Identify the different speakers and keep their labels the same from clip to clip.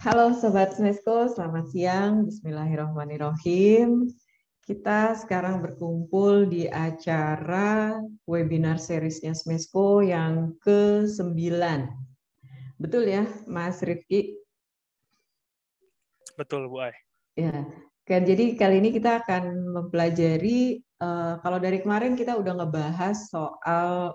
Speaker 1: Halo Sobat Smesco, selamat siang. Bismillahirrahmanirrahim. Kita sekarang berkumpul di acara webinar seriesnya Smesco yang ke-9. Betul ya, Mas Rifki?
Speaker 2: Betul, Bu Ai.
Speaker 1: Ya, jadi kali ini kita akan mempelajari, kalau dari kemarin kita udah ngebahas soal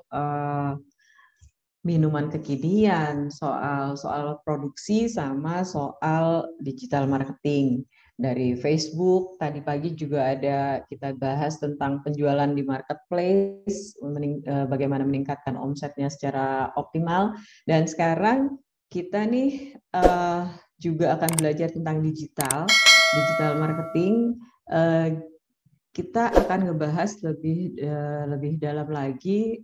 Speaker 1: minuman kekinian, soal produksi sama soal digital marketing dari Facebook. Tadi pagi juga ada kita bahas tentang penjualan di marketplace, bagaimana meningkatkan omsetnya secara optimal. Dan sekarang kita nih juga akan belajar tentang digital marketing. Kita akan ngebahas lebih dalam lagi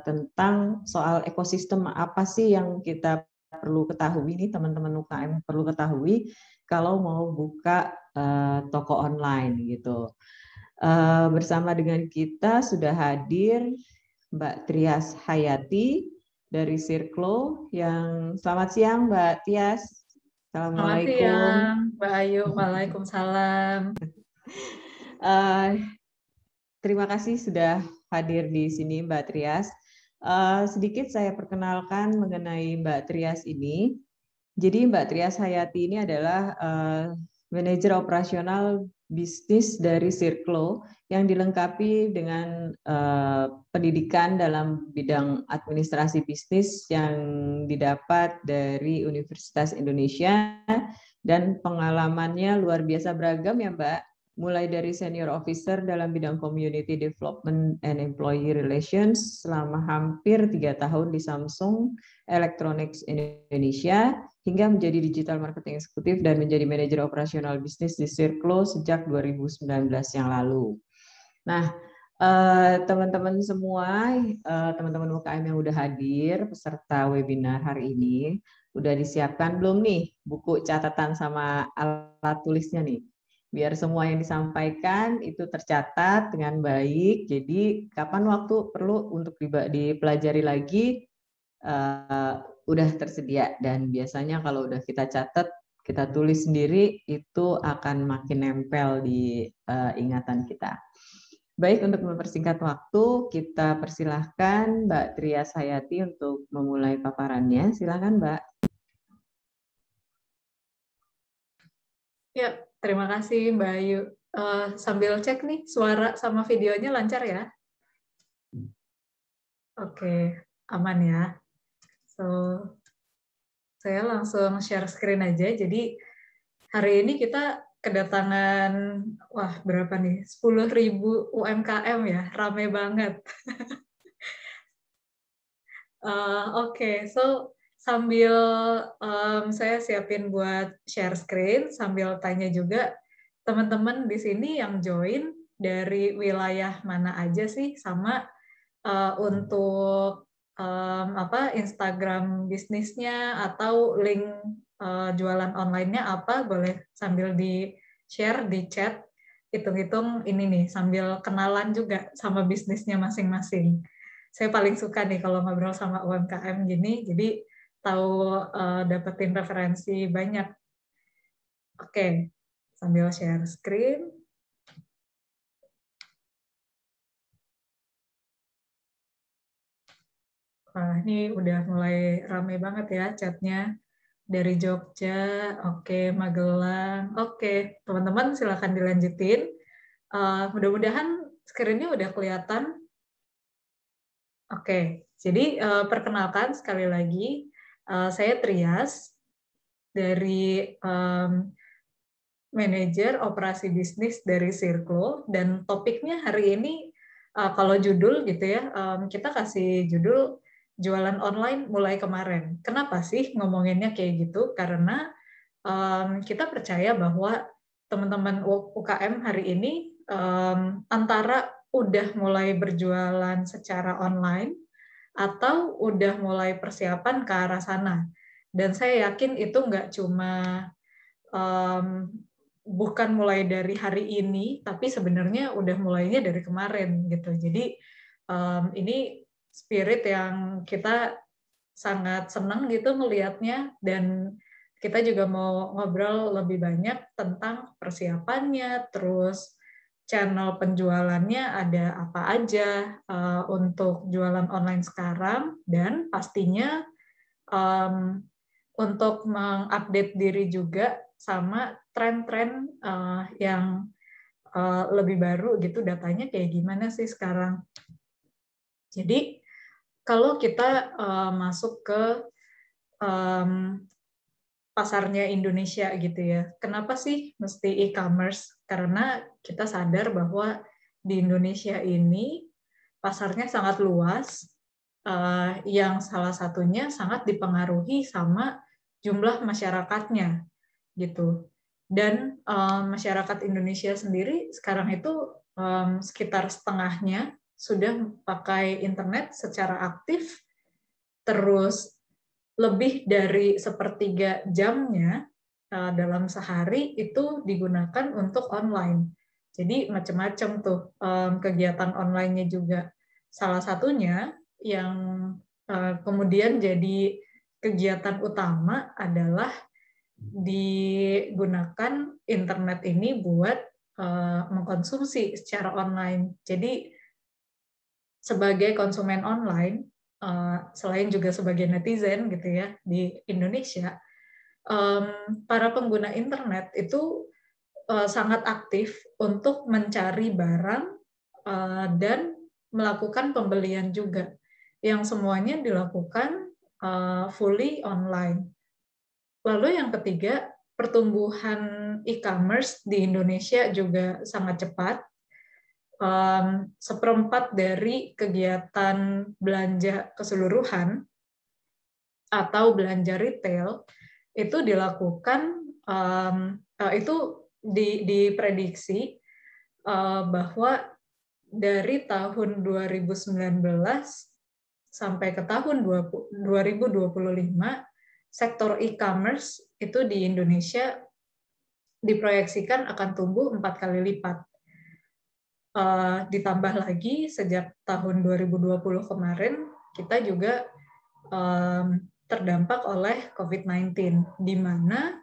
Speaker 1: tentang soal ekosistem apa sih yang kita perlu ketahui nih, teman-teman UKM perlu ketahui kalau mau buka toko online gitu. Bersama dengan kita sudah hadir Mbak Trias Hayati dari Sirklo. Yang selamat siang Mbak Trias.
Speaker 3: Selamat
Speaker 1: Assalamualaikum.
Speaker 3: siang, Mbak Ayu. Waalaikumsalam.
Speaker 1: Terima kasih sudah hadir di sini Mbak Trias. Sedikit saya perkenalkan mengenai Mbak Trias ini. Jadi Mbak Trias Hayati ini adalah manajer operasional bisnis dari Sirklo yang dilengkapi dengan pendidikan dalam bidang administrasi bisnis yang didapat dari Universitas Indonesia, dan pengalamannya luar biasa beragam ya Mbak. Mulai dari senior officer dalam bidang community development and employee relations selama hampir 3 tahun di Samsung Electronics Indonesia, hingga menjadi digital marketing eksekutif dan menjadi manajer operasional bisnis di Sirklo sejak 2019 yang lalu. Nah, teman-teman semua, teman-teman UKM yang udah hadir peserta webinar hari ini, udah disiapkan belum nih buku catatan sama alat tulisnya nih? Biar semua yang disampaikan itu tercatat dengan baik. Jadi kapan waktu perlu untuk dipelajari lagi udah tersedia. Dan biasanya kalau udah kita catat, kita tulis sendiri, itu akan makin nempel di ingatan kita. Baik, untuk mempersingkat waktu, kita persilahkan Mbak Trias Hayati untuk memulai paparannya. Silakan Mbak.
Speaker 3: Ya, terima kasih Mbak Ayu. Sambil cek nih, suara sama videonya lancar ya? Oke, aman ya. So, saya langsung share screen aja. Jadi, hari ini kita kedatangan, wah berapa nih? 10.000 UMKM ya, rame banget. Oke, so sambil saya siapin buat share screen, sambil tanya juga teman-teman di sini yang join dari wilayah mana aja sih, sama untuk Instagram bisnisnya atau link jualan online-nya apa, boleh sambil di share di chat. Hitung-hitung ini nih, sambil kenalan juga sama bisnisnya masing-masing. Saya paling suka nih kalau ngobrol sama UMKM gini, jadi tahu dapetin referensi banyak. Oke, sambil share screen. Wah, ini udah mulai rame banget ya chatnya. Dari Jogja, oke, Magelang. Oke, teman-teman silakan dilanjutin. Mudah-mudahan screen-nya udah kelihatan. Oke, jadi perkenalkan sekali lagi, saya Trias dari manajer operasi bisnis dari Sirklo, dan topiknya hari ini kalau judul gitu ya, kita kasih judul jualan online mulai kemarin. Kenapa sih ngomonginnya kayak gitu? Karena kita percaya bahwa teman-teman UKM hari ini antara udah mulai berjualan secara online atau udah mulai persiapan ke arah sana. Dan saya yakin itu nggak cuma bukan mulai dari hari ini, tapi sebenarnya udah mulainya dari kemarin gitu. Jadi ini spirit yang kita sangat senang gitu melihatnya, dan kita juga mau ngobrol lebih banyak tentang persiapannya, terus channel penjualannya ada apa aja untuk jualan online sekarang, dan pastinya untuk mengupdate diri juga sama tren-tren yang lebih baru gitu, datanya kayak gimana sih sekarang. Jadi kalau kita masuk ke pasarnya Indonesia gitu ya. Kenapa sih mesti e-commerce? Karena kita sadar bahwa di Indonesia ini pasarnya sangat luas, yang salah satunya sangat dipengaruhi sama jumlah masyarakatnya gitu. Dan masyarakat Indonesia sendiri sekarang itu sekitar setengahnya sudah pakai internet secara aktif, terus lebih dari sepertiga jamnya dalam sehari itu digunakan untuk online. Jadi macam-macam tuh kegiatan online-nya juga. Salah satunya yang kemudian jadi kegiatan utama adalah digunakan internet ini buat mengkonsumsi secara online. Jadi sebagai konsumen online, selain juga sebagai netizen gitu ya di Indonesia, para pengguna internet itu sangat aktif untuk mencari barang dan melakukan pembelian juga, yang semuanya dilakukan fully online. Lalu yang ketiga, pertumbuhan e-commerce di Indonesia juga sangat cepat. Seperempat dari kegiatan belanja keseluruhan atau belanja retail itu dilakukan, itu diprediksi bahwa dari tahun 2019 sampai ke tahun 2025, sektor e-commerce itu di Indonesia diproyeksikan akan tumbuh 4 kali lipat. Ditambah lagi sejak tahun 2020 kemarin, kita juga terdampak oleh COVID-19, di mana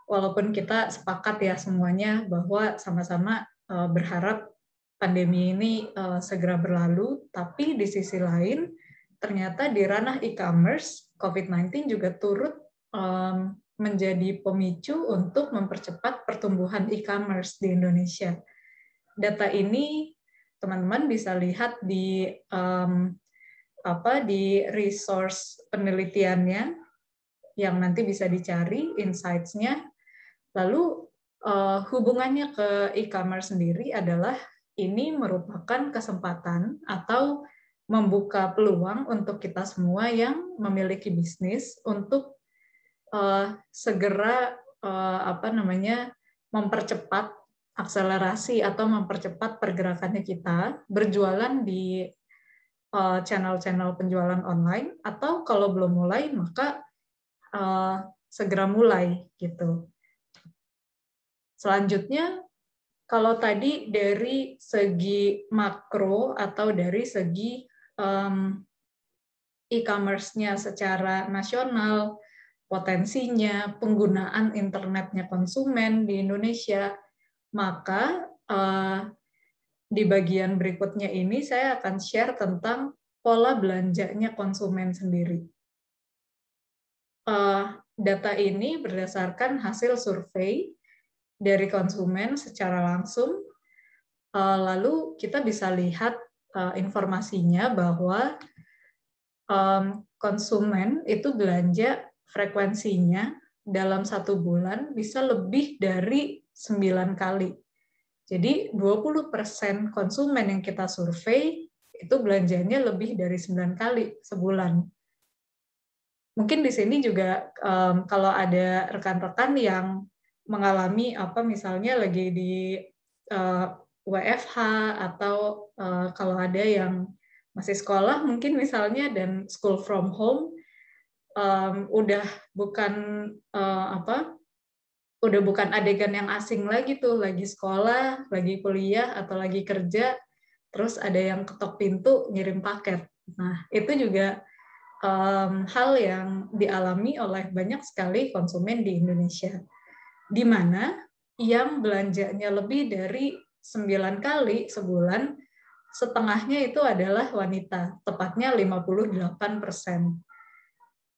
Speaker 3: walaupun kita sepakat ya semuanya bahwa sama-sama berharap pandemi ini segera berlalu, tapi di sisi lain ternyata di ranah e-commerce, COVID-19 juga turut menjadi pemicu untuk mempercepat pertumbuhan e-commerce di Indonesia. Data ini teman-teman bisa lihat di di resource penelitiannya yang nanti bisa dicari insights-nya. Lalu hubungannya ke e-commerce sendiri adalah ini merupakan kesempatan atau membuka peluang untuk kita semua yang memiliki bisnis untuk segera mempercepat akselerasi atau mempercepat pergerakannya kita berjualan di channel-channel penjualan online, atau kalau belum mulai maka segera mulai gitu. Selanjutnya, kalau tadi dari segi makro atau dari segi e-commerce-nya secara nasional, potensinya, penggunaan internetnya konsumen di Indonesia, maka di bagian berikutnya ini saya akan share tentang pola belanjanya konsumen sendiri. Data ini berdasarkan hasil survei dari konsumen secara langsung, lalu kita bisa lihat informasinya bahwa konsumen itu belanja frekuensinya dalam 1 bulan bisa lebih dari 9 kali. Jadi 20% konsumen yang kita survei itu belanjanya lebih dari 9 kali sebulan. Mungkin di sini juga kalau ada rekan-rekan yang mengalami misalnya lagi di WFH, atau kalau ada yang masih sekolah mungkin misalnya dan school from home, udah bukan adegan yang asing lagi tuh, lagi sekolah, lagi kuliah, atau lagi kerja, terus ada yang ketok pintu ngirim paket. Nah, itu juga hal yang dialami oleh banyak sekali konsumen di Indonesia, di mana yang belanjanya lebih dari 9 kali sebulan, setengahnya itu adalah wanita, tepatnya 58%.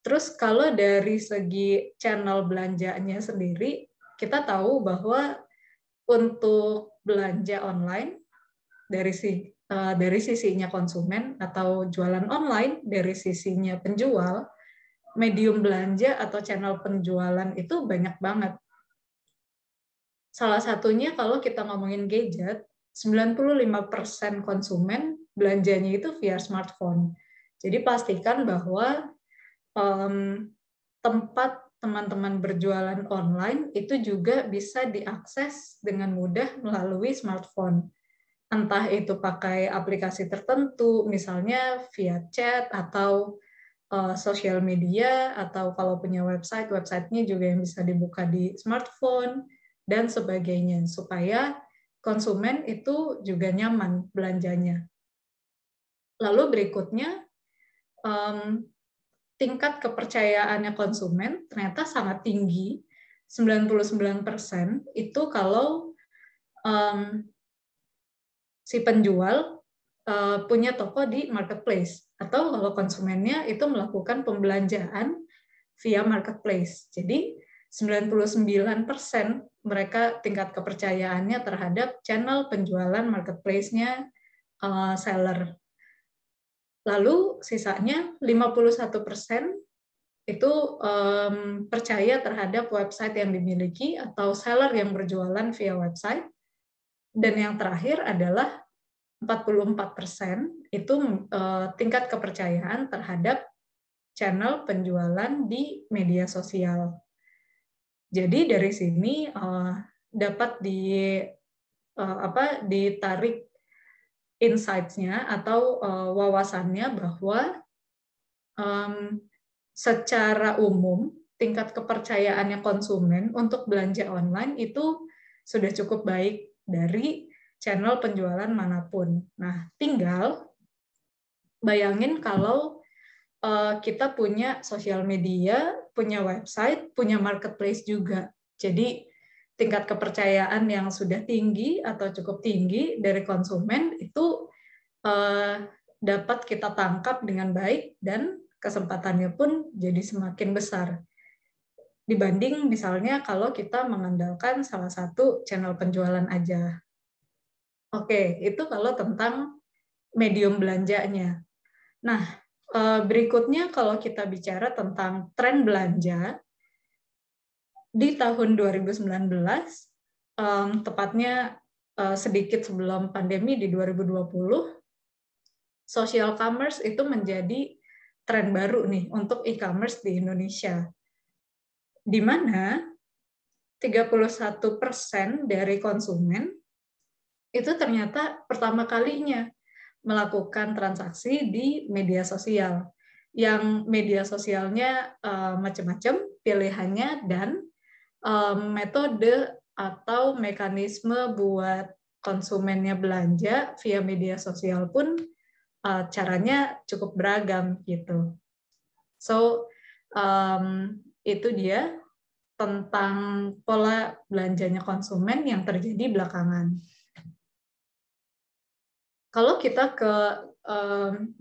Speaker 3: Terus kalau dari segi channel belanjanya sendiri, kita tahu bahwa untuk belanja online dari sisinya konsumen atau jualan online dari sisinya penjual, medium belanja atau channel penjualan itu banyak banget. Salah satunya kalau kita ngomongin gadget, 95% konsumen belanjanya itu via smartphone. Jadi pastikan bahwa tempat teman-teman berjualan online itu juga bisa diakses dengan mudah melalui smartphone. Entah itu pakai aplikasi tertentu, misalnya via chat atau sosial media, atau kalau punya website, websitenya juga yang bisa dibuka di smartphone, dan sebagainya, supaya konsumen itu juga nyaman belanjanya. Lalu berikutnya, tingkat kepercayaannya konsumen ternyata sangat tinggi, 99% itu kalau si penjual punya toko di marketplace, atau kalau konsumennya itu melakukan pembelanjaan via marketplace. Jadi 99% mereka tingkat kepercayaannya terhadap channel penjualan marketplace-nya seller. Lalu sisanya 51% itu percaya terhadap website yang dimiliki atau seller yang berjualan via website. Dan yang terakhir adalah 44% itu tingkat kepercayaan terhadap channel penjualan di media sosial. Jadi dari sini dapat ditarik insights-nya atau wawasannya bahwa secara umum tingkat kepercayaannya konsumen untuk belanja online itu sudah cukup baik dari channel penjualan manapun. Nah, tinggal bayangin kalau kita punya sosial media, punya website, punya marketplace juga. Jadi tingkat kepercayaan yang sudah tinggi atau cukup tinggi dari konsumen itu dapat kita tangkap dengan baik dan kesempatannya pun jadi semakin besar. Dibanding misalnya kalau kita mengandalkan salah satu channel penjualan aja. Oke, itu kalau tentang medium belanjanya. Nah, berikutnya kalau kita bicara tentang tren belanja, di tahun 2019, tepatnya sedikit sebelum pandemi di 2020, social commerce itu menjadi tren baru nih untuk e-commerce di Indonesia. Di mana 31% dari konsumen itu ternyata pertama kalinya melakukan transaksi di media sosial. Yang media sosialnya macam-macam pilihannya, dan metode atau mekanisme buat konsumennya belanja via media sosial pun caranya cukup beragam gitu. So itu dia tentang pola belanjanya konsumen yang terjadi belakangan. Kalau kita ke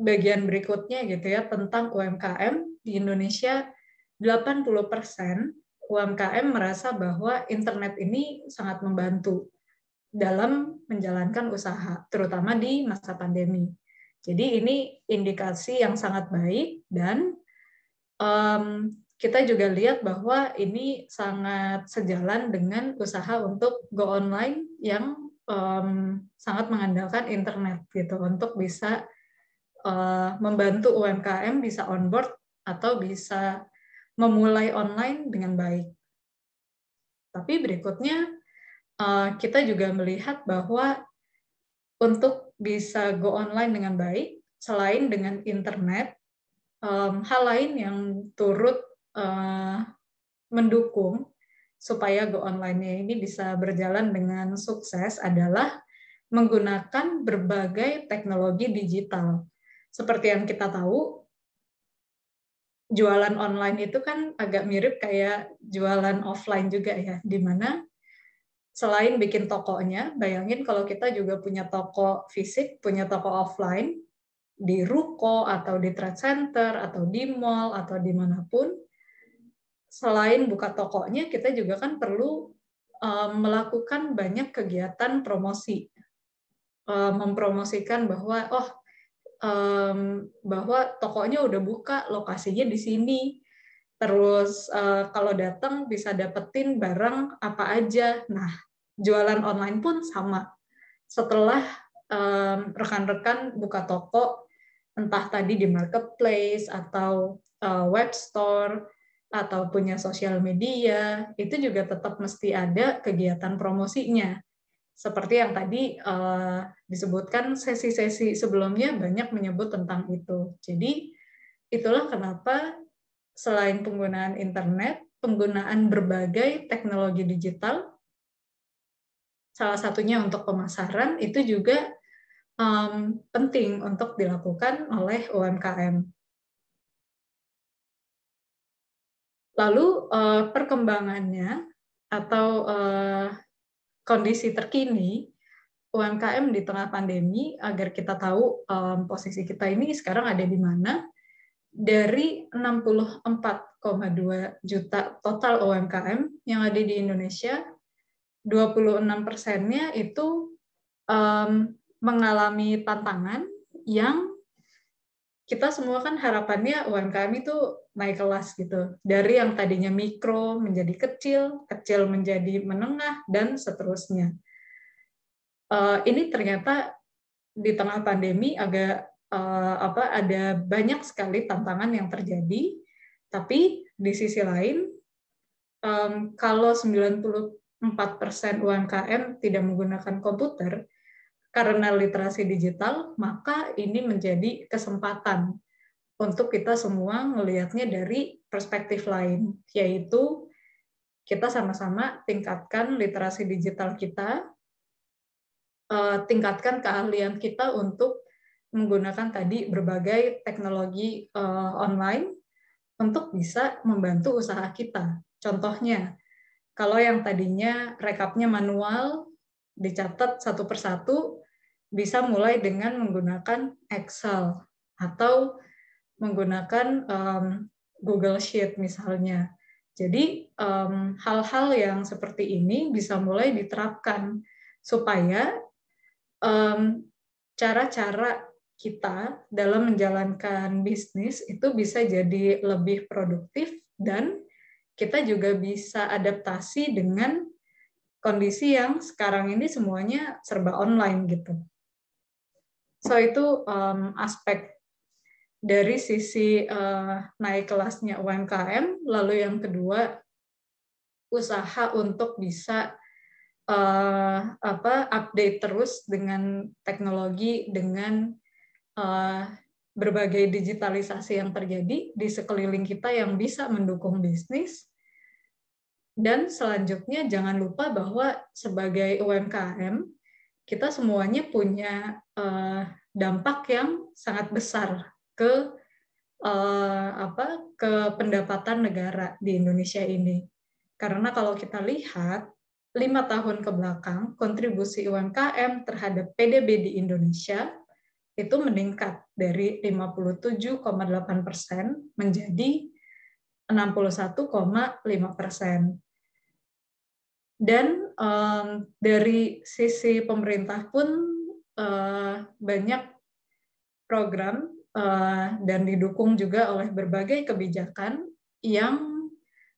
Speaker 3: bagian berikutnya gitu ya, tentang UMKM di Indonesia, 80% UMKM merasa bahwa internet ini sangat membantu dalam menjalankan usaha, terutama di masa pandemi. Jadi ini indikasi yang sangat baik, dan kita juga lihat bahwa ini sangat sejalan dengan usaha untuk go online yang sangat mengandalkan internet gitu untuk bisa membantu UMKM bisa onboard atau bisa memulai online dengan baik. Tapi berikutnya kita juga melihat bahwa untuk bisa go online dengan baik, selain dengan internet, hal lain yang turut mendukung supaya go online-nya ini bisa berjalan dengan sukses adalah menggunakan berbagai teknologi digital. Seperti yang kita tahu, jualan online itu kan agak mirip kayak jualan offline juga ya, di mana selain bikin tokonya, bayangin kalau kita juga punya toko fisik, punya toko offline, di ruko, atau di trade center, atau di mall, atau dimanapun, selain buka tokonya, kita juga kan perlu melakukan banyak kegiatan promosi. Mempromosikan bahwa, bahwa tokonya udah buka, lokasinya di sini, terus kalau datang bisa dapetin barang apa aja. Nah, jualan online pun sama. Setelah rekan-rekan buka toko, entah tadi di marketplace atau web store atau punya sosial media, itu juga tetap mesti ada kegiatan promosinya. Seperti yang tadi disebutkan sesi-sesi sebelumnya banyak menyebut tentang itu. Jadi itulah kenapa selain penggunaan internet, penggunaan berbagai teknologi digital, salah satunya untuk pemasaran, itu juga penting untuk dilakukan oleh UMKM. Lalu perkembangannya atau kondisi terkini UMKM di tengah pandemi, agar kita tahu posisi kita ini sekarang ada di mana. Dari 64,2 juta total UMKM yang ada di Indonesia, 26%-nya itu mengalami tantangan yang kita semua kan harapannya UMKM itu naik kelas gitu. Dari yang tadinya mikro menjadi kecil, kecil menjadi menengah, dan seterusnya. Ini ternyata di tengah pandemi agak ada banyak sekali tantangan yang terjadi, tapi di sisi lain, kalau 94% UMKM tidak menggunakan komputer karena literasi digital, maka ini menjadi kesempatan untuk kita semua melihatnya dari perspektif lain, yaitu kita sama-sama tingkatkan literasi digital kita, tingkatkan keahlian kita untuk menggunakan tadi berbagai teknologi online untuk bisa membantu usaha kita. Contohnya, kalau yang tadinya rekapnya manual, dicatat satu persatu, bisa mulai dengan menggunakan Excel atau menggunakan Google Sheet misalnya. Jadi hal-hal yang seperti ini bisa mulai diterapkan supaya cara-cara kita dalam menjalankan bisnis itu bisa jadi lebih produktif dan kita juga bisa adaptasi dengan kondisi yang sekarang ini semuanya serba online gitu. So itu aspek dari sisi naik kelasnya UMKM. Lalu yang kedua, usaha untuk bisa update terus dengan teknologi, dengan berbagai digitalisasi yang terjadi di sekeliling kita yang bisa mendukung bisnis. Dan selanjutnya jangan lupa bahwa sebagai UMKM kita semuanya punya dampak yang sangat besar ke pendapatan negara di Indonesia ini. Karena kalau kita lihat 5 tahun ke belakang, kontribusi UMKM terhadap PDB di Indonesia itu meningkat dari 57,8% menjadi 61,5%. Dan dari sisi pemerintah pun banyak program dan didukung juga oleh berbagai kebijakan yang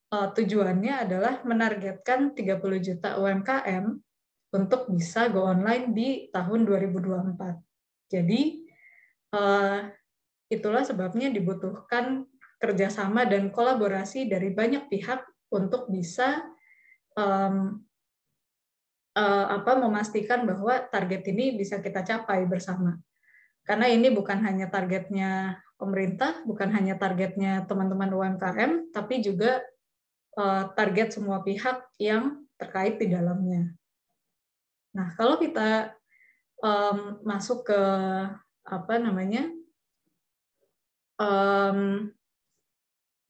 Speaker 3: tujuannya adalah menargetkan 30 juta UMKM untuk bisa go online di tahun 2024. Jadi itulah sebabnya dibutuhkan kerjasama dan kolaborasi dari banyak pihak untuk bisa memastikan bahwa target ini bisa kita capai bersama. Karena ini bukan hanya targetnya pemerintah, bukan hanya targetnya teman-teman UMKM, tapi juga target semua pihak yang terkait di dalamnya. Nah, kalau kita masuk ke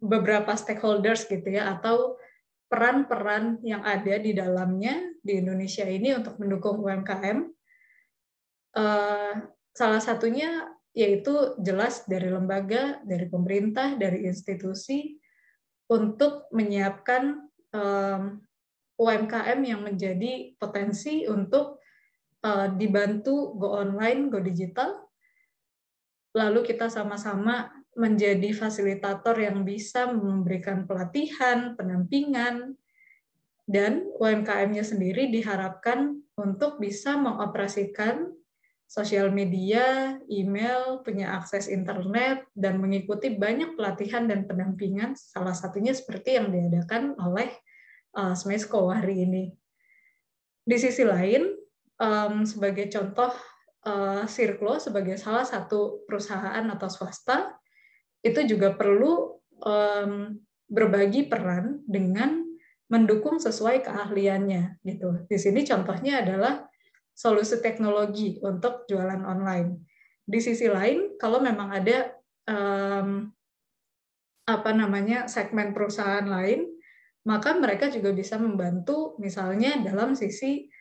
Speaker 3: beberapa stakeholders gitu ya, atau peran-peran yang ada di dalamnya di Indonesia ini untuk mendukung UMKM. Salah satunya yaitu jelas dari lembaga, dari pemerintah, dari institusi untuk menyiapkan UMKM yang menjadi potensi untuk dibantu go online, go digital. Lalu kita sama-sama menjadi fasilitator yang bisa memberikan pelatihan, pendampingan, dan UMKM-nya sendiri diharapkan untuk bisa mengoperasikan sosial media, email, punya akses internet, dan mengikuti banyak pelatihan dan pendampingan, salah satunya seperti yang diadakan oleh Smesco hari ini. Di sisi lain, sebagai contoh, Circlo sebagai salah satu perusahaan atau swasta, itu juga perlu berbagi peran dengan mendukung sesuai keahliannya. Gitu. Di sini contohnya adalah solusi teknologi untuk jualan online. Di sisi lain, kalau memang ada segmen perusahaan lain, maka mereka juga bisa membantu, misalnya dalam sisi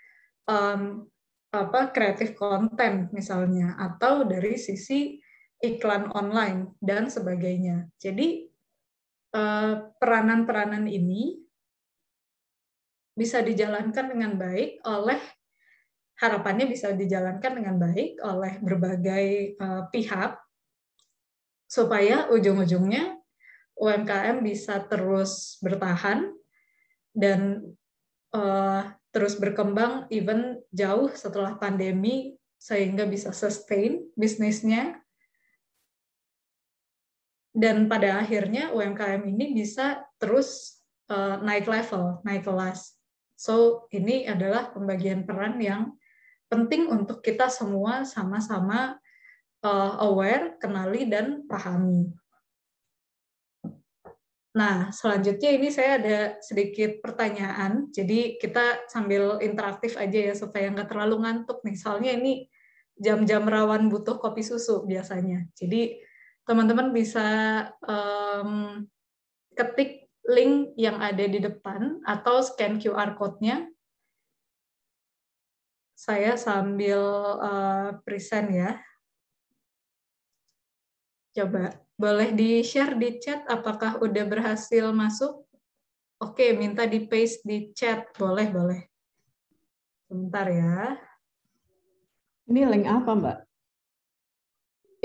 Speaker 3: kreatif konten misalnya, atau dari sisi iklan online dan sebagainya. Jadi peranan-peranan ini bisa dijalankan dengan baik harapannya bisa dijalankan dengan baik oleh berbagai pihak, supaya ujung-ujungnya UMKM bisa terus bertahan dan terus berkembang even jauh setelah pandemi, sehingga bisa sustain bisnisnya, dan pada akhirnya UMKM ini bisa terus naik level, naik kelas. So, ini adalah pembagian peran yang penting untuk kita semua sama-sama aware, kenali, dan pahami. Nah, selanjutnya ini saya ada sedikit pertanyaan, jadi kita sambil interaktif aja ya, supaya nggak terlalu ngantuk nih, soalnya ini jam-jam rawan butuh kopi susu biasanya. Jadi teman-teman bisa ketik link yang ada di depan, atau scan QR code-nya. Saya sambil present ya. Coba, boleh di-share di chat apakah udah berhasil masuk? Oke, minta di-paste di chat. Boleh, boleh. Sebentar ya.
Speaker 1: Ini link apa, Mbak?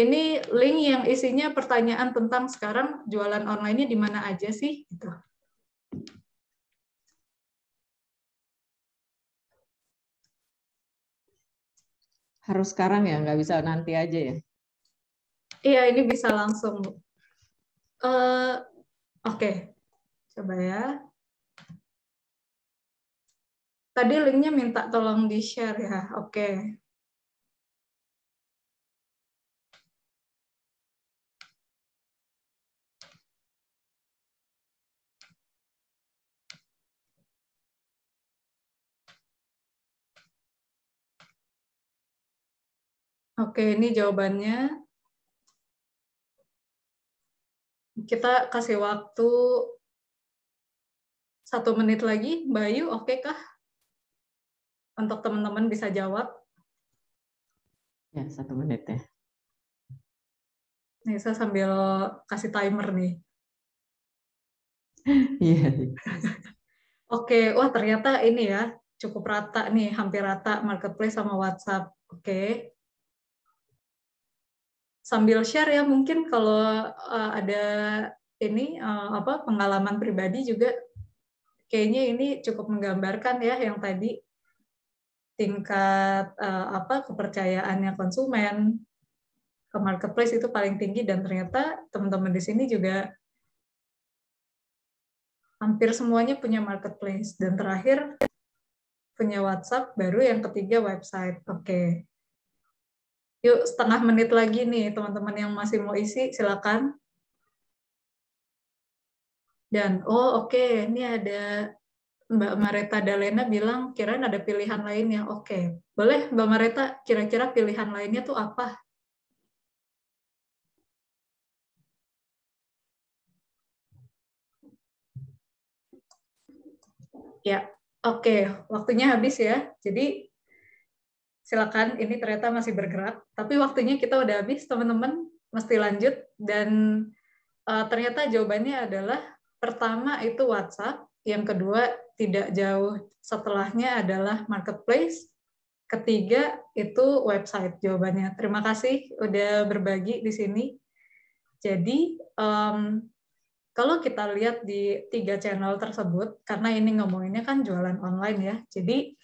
Speaker 3: Ini link yang isinya pertanyaan tentang sekarang jualan online-nya di mana aja sih? Gitu.
Speaker 1: Harus sekarang ya, nggak bisa nanti aja ya?
Speaker 3: Iya, ini bisa langsung. Oke, coba ya. Tadi linknya minta tolong di-share ya. Oke. Oke, ini jawabannya. Kita kasih waktu 1 menit lagi. Bayu, oke kah? Untuk teman-teman bisa jawab.
Speaker 1: Ya, 1 menit ya.
Speaker 3: Nih, saya sambil kasih timer nih.
Speaker 1: Iya.
Speaker 3: Oke, wah ternyata ini ya, cukup rata nih, hampir rata marketplace sama WhatsApp. Oke. Sambil share ya, mungkin kalau ada ini pengalaman pribadi juga, kayaknya ini cukup menggambarkan ya yang tadi tingkat kepercayaannya konsumen ke marketplace itu paling tinggi, dan ternyata teman-teman di sini juga hampir semuanya punya marketplace, dan terakhir punya WhatsApp, baru yang ketiga website. Oke. Yuk, 1/2 menit lagi nih, teman-teman yang masih mau isi, silakan. Dan, oke, ini ada Mbak Mareta Dalena bilang, kirain ada pilihan lainnya. Oke, boleh Mbak Mareta, kira-kira pilihan lainnya tuh apa? Ya, oke, waktunya habis ya. Jadi silakan, ini ternyata masih bergerak, tapi waktunya kita udah habis, teman-teman mesti lanjut. Dan ternyata jawabannya adalah pertama itu WhatsApp, yang kedua tidak jauh setelahnya adalah marketplace, ketiga itu website jawabannya. Terima kasih udah berbagi di sini. Jadi kalau kita lihat di 3 channel tersebut, karena ini ngomonginnya kan jualan online ya, jadi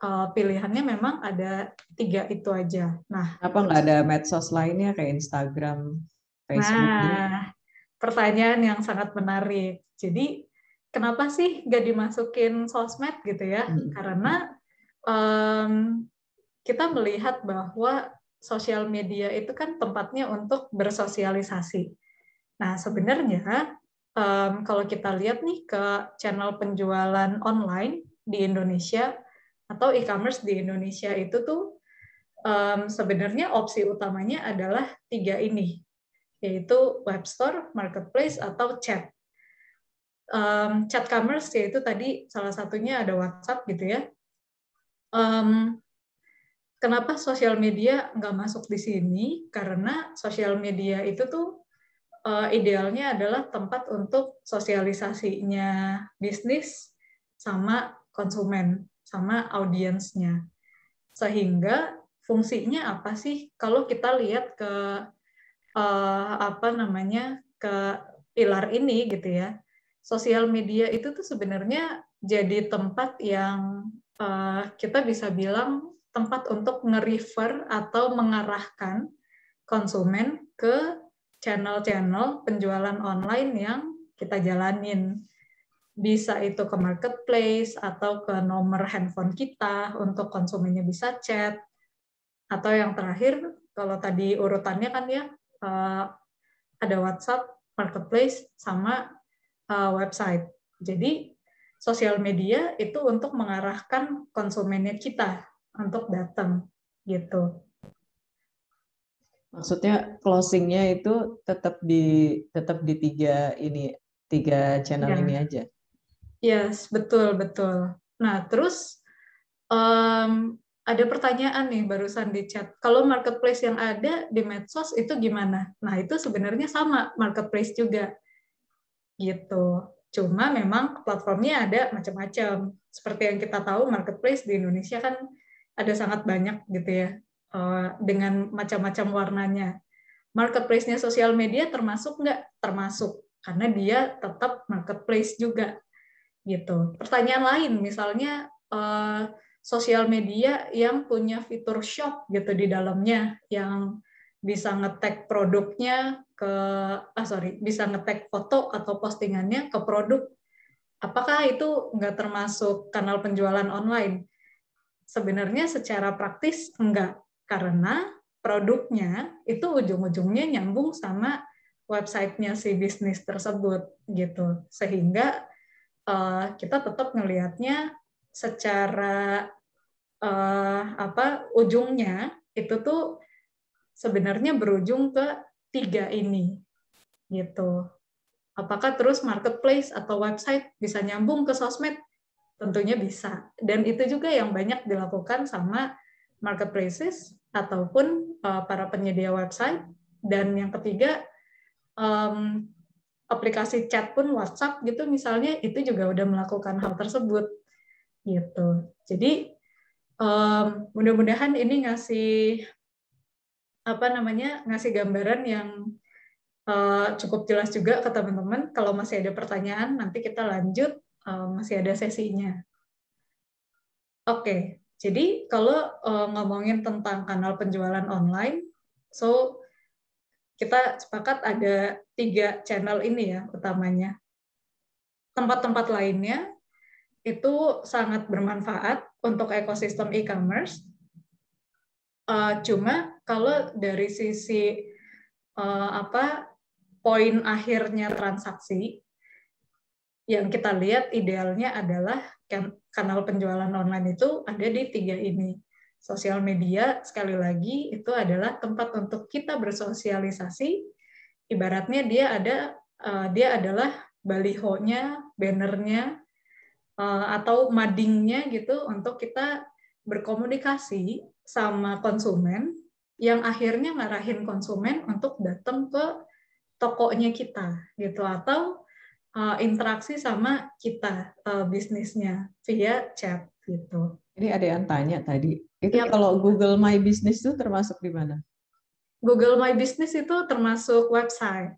Speaker 3: pilihannya memang ada 3 itu aja.
Speaker 1: Kenapa nggak ada medsos lainnya kayak Instagram, Facebook gitu?
Speaker 3: Nah, pertanyaan yang sangat menarik. Jadi, kenapa sih nggak dimasukin sosmed gitu ya? Karena kita melihat bahwa sosial media itu kan tempatnya untuk bersosialisasi. Nah, sebenarnya kalau kita lihat nih ke channel penjualan online di Indonesia atau e-commerce di Indonesia itu tuh sebenarnya opsi utamanya adalah 3 ini, yaitu web store, marketplace, atau chat. Chat commerce yaitu tadi salah satunya ada WhatsApp gitu ya. Kenapa sosial media nggak masuk di sini? Karena sosial media itu tuh idealnya adalah tempat untuk sosialisasinya bisnis sama konsumen, sama audiensnya. Sehingga fungsinya apa sih? Kalau kita lihat ke ke pilar ini gitu ya, sosial media itu tuh sebenarnya jadi tempat yang kita bisa bilang tempat untuk nge-refer atau mengarahkan konsumen ke channel-channel penjualan online yang kita jalanin. Bisa itu ke marketplace atau ke nomor handphone kita untuk konsumennya bisa chat. Atau yang terakhir, kalau tadi urutannya kan ya, ada WhatsApp, marketplace, sama website. Jadi, sosial media itu untuk mengarahkan konsumennya kita untuk datang gitu.
Speaker 1: Maksudnya closingnya itu tetap di tiga channel
Speaker 3: Ya,
Speaker 1: ini aja.
Speaker 3: yes, betul betul. Nah, terus ada pertanyaan nih barusan di chat. Kalau marketplace yang ada di medsos itu gimana? Nah, itu sebenarnya sama marketplace juga gitu. Cuma memang platformnya ada macam-macam. Seperti yang kita tahu, marketplace di Indonesia kan ada sangat banyak gitu ya, dengan macam-macam warnanya. Marketplace-nya sosial media termasuk nggak? Termasuk, karena dia tetap marketplace juga gitu. Pertanyaan lain, misalnya sosial media yang punya fitur shop gitu di dalamnya, yang bisa nge-tag produknya bisa nge-tag foto atau postingannya ke produk. Apakah itu nggak termasuk kanal penjualan online? Sebenarnya secara praktis enggak, karena produknya itu ujung-ujungnya nyambung sama websitenya si bisnis tersebut gitu. Sehingga kita tetap ngelihatnya secara ujungnya itu tuh sebenarnya berujung ke 3 ini gitu. Apakah terus marketplace atau website bisa nyambung ke sosmed? Tentunya bisa. Dan itu juga yang banyak dilakukan sama marketplaces ataupun para penyedia website. Dan yang ketiga, aplikasi chat pun WhatsApp gitu misalnya, itu juga udah melakukan hal tersebut gitu. Jadi mudah-mudahan ini ngasih gambaran yang cukup jelas juga ke teman-teman. Kalau masih ada pertanyaan, nanti kita lanjut, masih ada sesinya. Oke, jadi kalau ngomongin tentang kanal penjualan online, so kita sepakat ada 3 channel ini ya utamanya. Tempat-tempat lainnya itu sangat bermanfaat untuk ekosistem e-commerce. Cuma kalau dari sisi poin akhirnya transaksi, yang kita lihat idealnya adalah kanal penjualan online itu ada di 3 ini. Sosial media, sekali lagi, itu adalah tempat untuk kita bersosialisasi. Ibaratnya dia adalah balihonya, bannernya, atau madingnya gitu untuk kita berkomunikasi sama konsumen yang akhirnya ngarahin konsumen untuk datang ke tokonya kita gitu, atau interaksi sama kita bisnisnya via chat gitu.
Speaker 1: Ini ada yang tanya tadi, itu
Speaker 3: Yap.
Speaker 1: kalau Google My Business itu termasuk di mana?
Speaker 3: Google My Business itu termasuk website.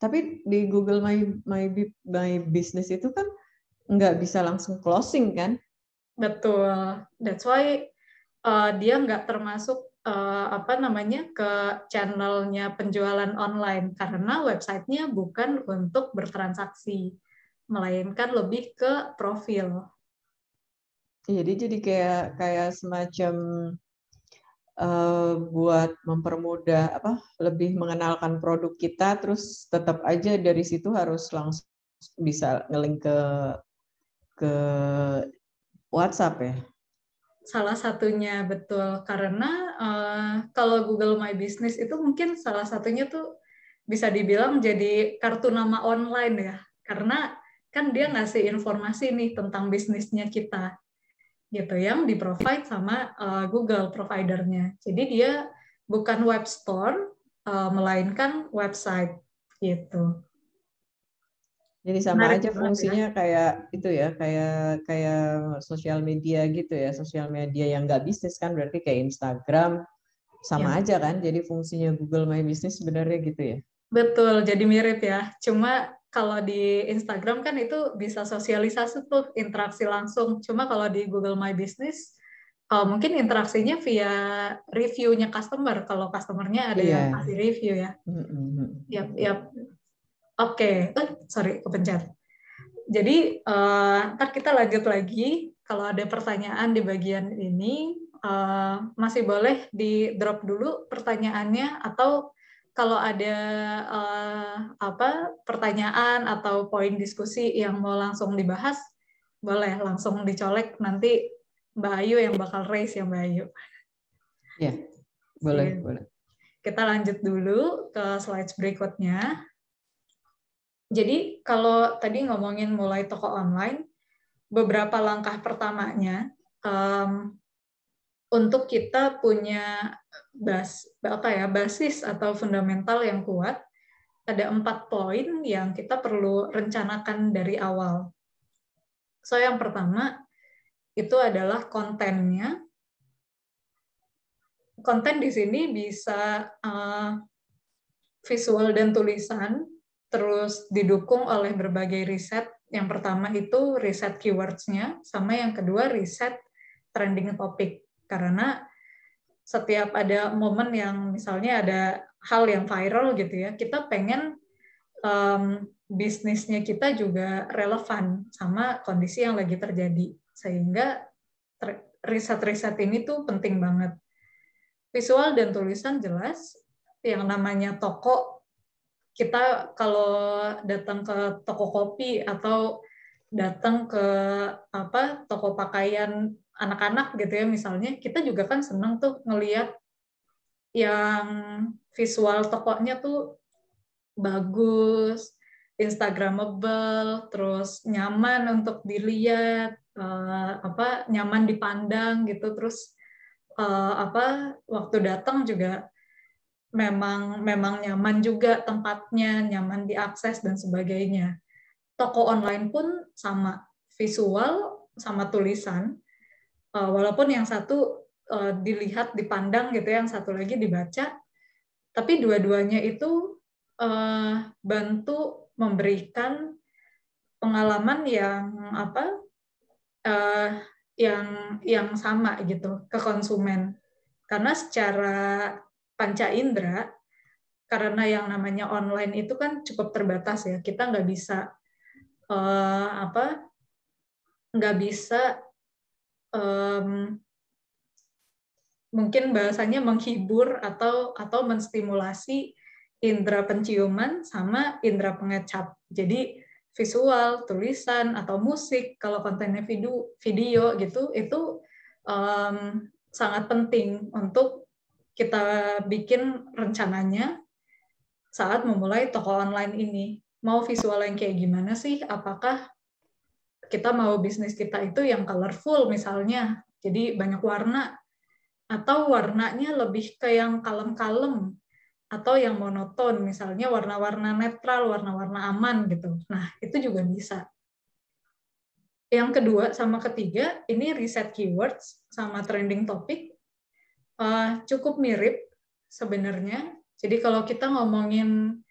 Speaker 1: Tapi di Google My Business itu kan nggak bisa langsung closing kan?
Speaker 3: Betul. That's why dia nggak termasuk ke channelnya penjualan online, karena websitenya bukan untuk bertransaksi, melainkan lebih ke profil.
Speaker 1: Jadi kayak semacam buat mempermudah lebih mengenalkan produk kita, terus tetap aja dari situ harus langsung bisa ngelink ke WhatsApp ya.
Speaker 3: Salah satunya, betul, karena kalau Google My Business itu mungkin salah satunya tuh bisa dibilang jadi kartu nama online ya, karena kan dia ngasih informasi nih tentang bisnisnya kita gitu, yang di-provide sama Google providernya. Jadi dia bukan web store, melainkan website gitu.
Speaker 1: Jadi sama
Speaker 3: Menarik
Speaker 1: aja
Speaker 3: banget ya.
Speaker 1: fungsinya kayak itu ya, kayak sosial media gitu ya, sosial media yang nggak bisnis kan berarti kayak Instagram,
Speaker 3: Ya,
Speaker 1: sama aja kan. Jadi fungsinya Google My Business sebenarnya gitu ya.
Speaker 3: betul, jadi mirip ya. Cuma kalau di Instagram kan itu bisa sosialisasi tuh, interaksi langsung. Cuma kalau di Google My Business, mungkin interaksinya via reviewnya customer, kalau customernya ada yang
Speaker 1: Iya.
Speaker 3: kasih review ya. Yap, yap. Oke, sorry, kepencet. Jadi, ntar kita lanjut lagi. Kalau ada pertanyaan di bagian ini, masih boleh di-drop dulu pertanyaannya, atau kalau ada pertanyaan atau poin diskusi yang mau langsung dibahas, boleh langsung dicolek, nanti Mbak Ayu yang bakal raise ya, Mbak Ayu.
Speaker 1: Ya, boleh, boleh.
Speaker 3: Kita lanjut dulu ke slides berikutnya. Jadi kalau tadi ngomongin mulai toko online, beberapa langkah pertamanya untuk kita punya basis atau fundamental yang kuat, ada 4 poin yang kita perlu rencanakan dari awal. So yang pertama itu adalah kontennya. Konten di sini bisa visual dan tulisan, terus didukung oleh berbagai riset. Yang pertama itu riset keywords-nya, sama yang kedua riset trending topik. Karena setiap ada momen yang misalnya ada hal yang viral gitu ya, kita pengen bisnisnya kita juga relevan sama kondisi yang lagi terjadi. Sehingga riset-riset ini tuh penting banget. Visual dan tulisan jelas, yang namanya toko, kita kalau datang ke toko kopi atau datang ke toko pakaian anak-anak gitu ya misalnya, kita juga kan seneng tuh ngelihat yang visual tokonya tuh bagus, instagramable, terus nyaman untuk dilihat, nyaman dipandang gitu, terus waktu datang juga memang nyaman juga tempatnya, nyaman diakses dan sebagainya. Toko online pun sama, visual sama tulisan, walaupun yang satu dilihat, dipandang gitu, yang satu lagi dibaca, tapi dua-duanya itu bantu memberikan pengalaman yang yang sama gitu ke konsumen. Karena secara panca indera, karena yang namanya online itu kan cukup terbatas ya, kita nggak bisa mungkin bahasanya menghibur atau menstimulasi indera penciuman sama indera pengecap. Jadi visual, tulisan atau musik, kalau kontennya video gitu, itu sangat penting untuk kita bikin rencananya saat memulai toko online ini. mau visual yang kayak gimana sih? Apakah kita mau bisnis kita itu yang colorful misalnya, jadi banyak warna, atau warnanya lebih ke yang kalem-kalem, atau yang monoton, misalnya warna-warna netral, warna-warna aman gitu. Nah, itu juga bisa. Yang kedua sama ketiga, ini riset keywords sama trending topic cukup mirip sebenarnya. Jadi kalau kita ngomongin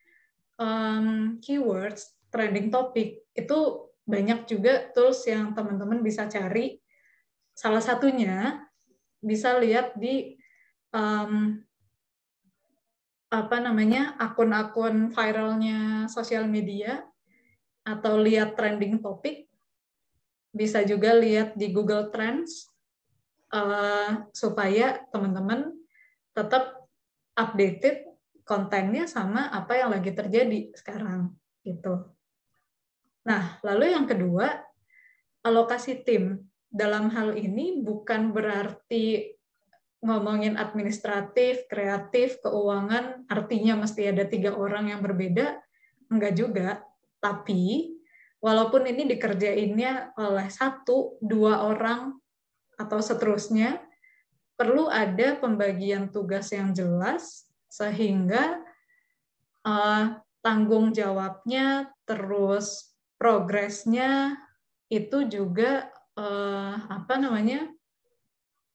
Speaker 3: keywords, trending topic, itu banyak juga tools yang teman-teman bisa cari. Salah satunya bisa lihat di akun-akun viralnya sosial media, atau lihat trending topic. Bisa juga lihat di Google Trends, supaya teman-teman tetap updated kontennya sama apa yang lagi terjadi sekarang gitu. Nah, lalu yang kedua, alokasi tim. Dalam hal ini bukan berarti ngomongin administratif, kreatif, keuangan, artinya mesti ada 3 orang yang berbeda, enggak juga. Tapi, walaupun ini dikerjainnya oleh 1-2 orang atau seterusnya, perlu ada pembagian tugas yang jelas, sehingga tanggung jawabnya, terus progresnya, itu juga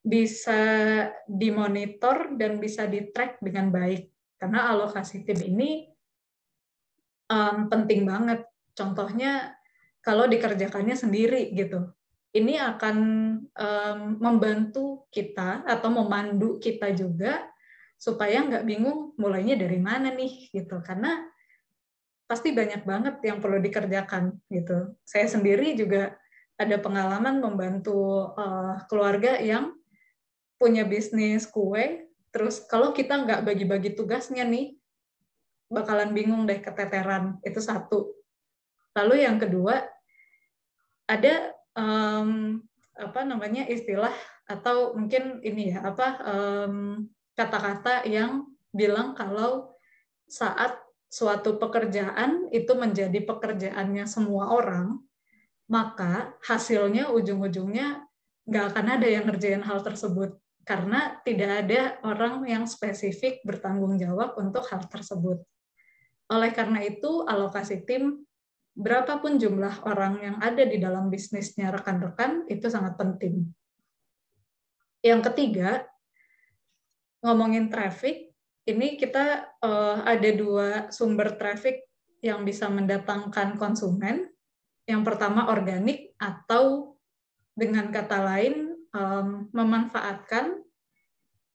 Speaker 3: bisa dimonitor dan bisa di-track dengan baik. Karena alokasi tim ini penting banget. Contohnya kalau dikerjakannya sendiri gitu. Ini akan membantu kita atau memandu kita juga supaya nggak bingung mulainya dari mana nih gitu. Karena pasti banyak banget yang perlu dikerjakan gitu. Saya sendiri juga ada pengalaman membantu keluarga yang punya bisnis kue, terus kalau kita nggak bagi-bagi tugasnya nih, bakalan bingung deh, keteteran. Itu satu. Lalu yang kedua, ada istilah atau mungkin ini ya kata-kata yang bilang kalau saat suatu pekerjaan itu menjadi pekerjaannya semua orang, maka hasilnya ujung-ujungnya nggak akan ada yang ngerjain hal tersebut. Karena tidak ada orang yang spesifik bertanggung jawab untuk hal tersebut. Oleh karena itu, alokasi tim, berapapun jumlah orang yang ada di dalam bisnisnya rekan-rekan, itu sangat penting. Yang ketiga, ngomongin traffic, ini kita ada 2 sumber traffic yang bisa mendatangkan konsumen. Yang pertama organik, atau dengan kata lain memanfaatkan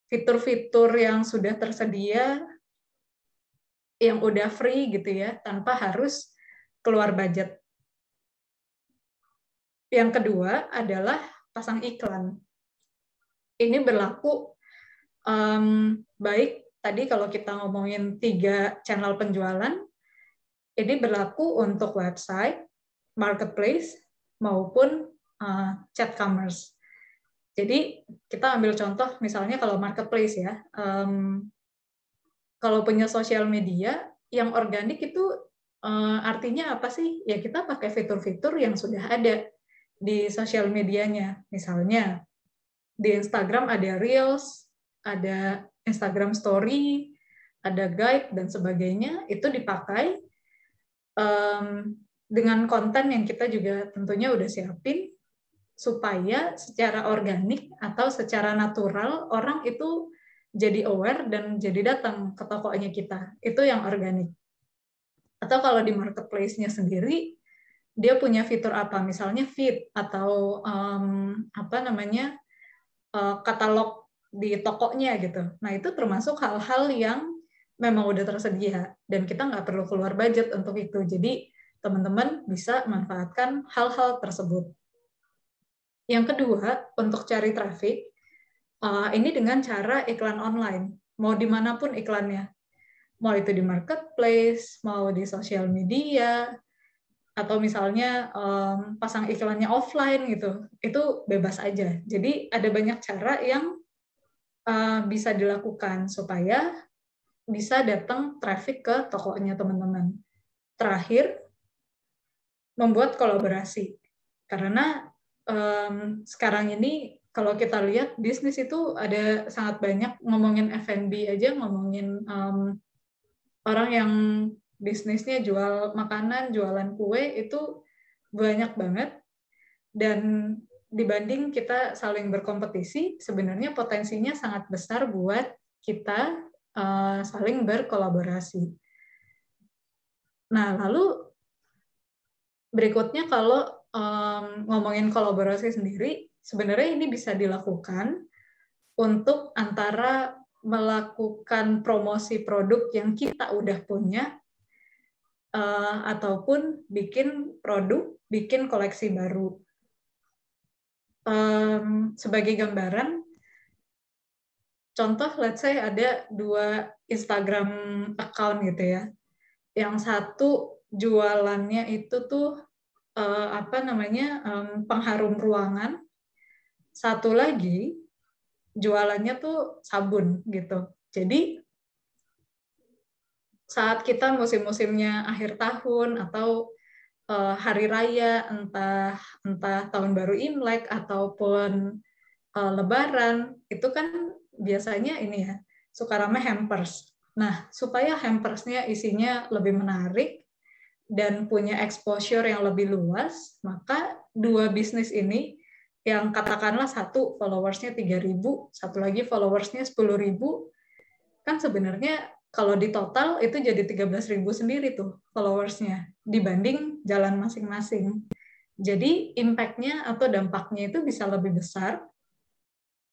Speaker 3: fitur-fitur yang sudah tersedia, yang udah free gitu ya, tanpa harus keluar budget. Yang kedua adalah pasang iklan. Ini berlaku baik tadi kalau kita ngomongin 3 channel penjualan, ini berlaku untuk website, marketplace, maupun chat commerce. Jadi kita ambil contoh misalnya kalau marketplace ya, kalau punya sosial media yang organik itu artinya apa sih? Ya kita pakai fitur-fitur yang sudah ada di sosial medianya. Misalnya di Instagram ada Reels, ada Instagram Story, ada Guide dan sebagainya. Itu dipakai dengan konten yang kita juga tentunya udah siapin, supaya secara organik atau secara natural orang itu jadi aware dan jadi datang ke tokonya kita. Itu yang organik. Atau kalau di marketplace-nya sendiri, dia punya fitur apa? Misalnya feed atau katalog di tokonya gitu. Nah itu termasuk hal-hal yang memang udah tersedia dan kita nggak perlu keluar budget untuk itu. Jadi teman-teman bisa manfaatkan hal-hal tersebut. Yang kedua, untuk cari traffic, ini dengan cara iklan online. Mau dimanapun iklannya. Mau itu di marketplace, mau di sosial media, atau misalnya pasang iklannya offline gitu. Itu bebas aja. Jadi ada banyak cara yang bisa dilakukan supaya bisa datang traffic ke tokonya teman-teman. terakhir, membuat kolaborasi. Karena sekarang ini kalau kita lihat bisnis itu ada sangat banyak, ngomongin F&B aja, ngomongin orang yang bisnisnya jual makanan, jualan kue, itu banyak banget. Dan dibanding kita saling berkompetisi, sebenarnya potensinya sangat besar buat kita saling berkolaborasi. Nah, lalu berikutnya kalau ngomongin kolaborasi sendiri, sebenarnya ini bisa dilakukan untuk antara melakukan promosi produk yang kita udah punya, ataupun bikin produk, bikin koleksi baru. Sebagai gambaran, contoh, let's say ada 2 Instagram account gitu ya. Yang satu jualannya itu tuh pengharum ruangan, satu lagi jualannya tuh sabun gitu. Jadi saat kita musim-musimnya akhir tahun atau hari raya, entah tahun baru Imlek ataupun Lebaran, itu kan biasanya ini ya, suka ramai hampers. Nah, supaya hampersnya isinya lebih menarik dan punya exposure yang lebih luas, maka 2 bisnis ini yang katakanlah satu followersnya 3.000, satu lagi followersnya 10.000, kan sebenarnya kalau di total itu jadi 13.000 sendiri tuh followersnya dibanding jalan masing-masing. Jadi impact-nya atau dampaknya itu bisa lebih besar.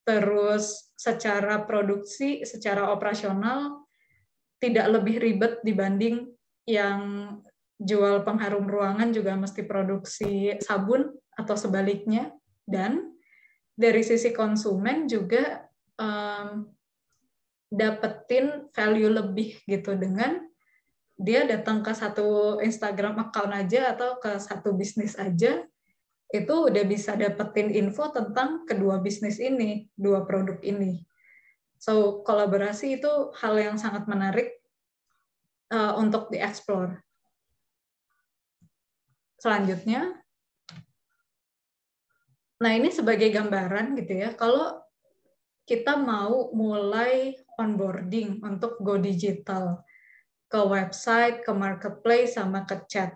Speaker 3: Terus secara produksi, secara operasional tidak lebih ribet dibanding yang jual pengharum ruangan juga mesti produksi sabun atau sebaliknya. Dan dari sisi konsumen juga dapetin value lebih gitu dengan dia datang ke satu Instagram account aja atau ke satu bisnis aja, itu udah bisa dapetin info tentang kedua bisnis ini, 2 produk ini. So, kolaborasi itu hal yang sangat menarik untuk dieksplor. Selanjutnya, nah ini sebagai gambaran gitu ya, kalau kita mau mulai onboarding untuk go digital ke website, ke marketplace, sama ke chat,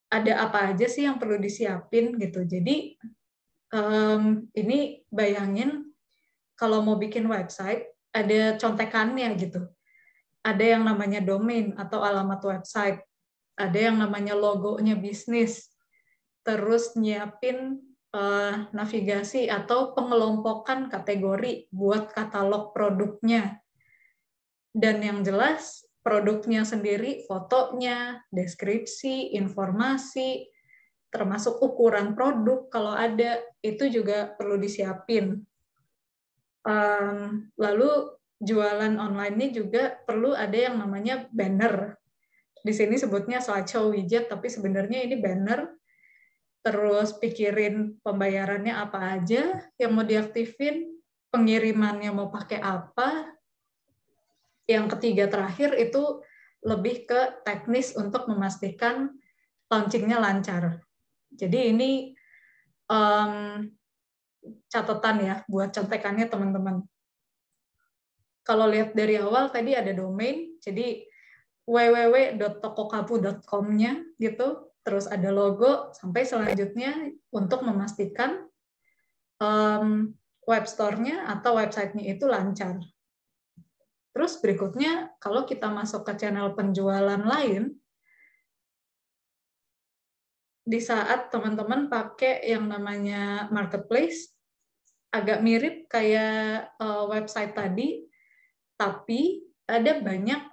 Speaker 3: ada apa aja sih yang perlu disiapin gitu. Jadi ini bayangin kalau mau bikin website, ada contekannya gitu. Ada yang namanya domain atau alamat website, ada yang namanya logonya bisnis, terus nyiapin navigasi atau pengelompokan kategori buat katalog produknya. Dan yang jelas produknya sendiri, fotonya, deskripsi, informasi, termasuk ukuran produk kalau ada, itu juga perlu disiapin. Lalu jualan online-nya juga perlu ada yang namanya banner. Di sini sebutnya slideshow widget, tapi sebenarnya ini banner. Terus pikirin pembayarannya apa aja yang mau diaktifin, pengirimannya mau pakai apa. Yang ketiga terakhir itu lebih ke teknis untuk memastikan launching-nya lancar. Jadi ini catatan ya buat contekannya teman-teman. Kalau lihat dari awal tadi ada domain, jadi www.tokokapu.com-nya gitu, terus ada logo, sampai selanjutnya untuk memastikan web store-nya atau website-nya itu lancar. Terus berikutnya, kalau kita masuk ke channel penjualan lain, di saat teman-teman pakai yang namanya marketplace, agak mirip kayak website tadi, tapi ada banyak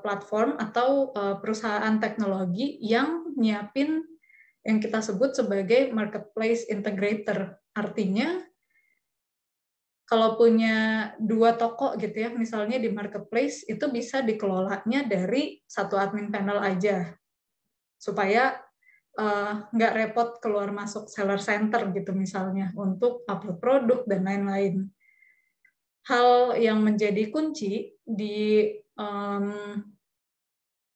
Speaker 3: platform atau perusahaan teknologi yang nyiapin yang kita sebut sebagai marketplace integrator. Artinya, kalau punya 2 toko gitu ya, misalnya di marketplace, itu bisa dikelolanya dari satu admin panel aja, supaya nggak repot keluar masuk seller center gitu misalnya, untuk upload produk dan lain-lain. Hal yang menjadi kunci di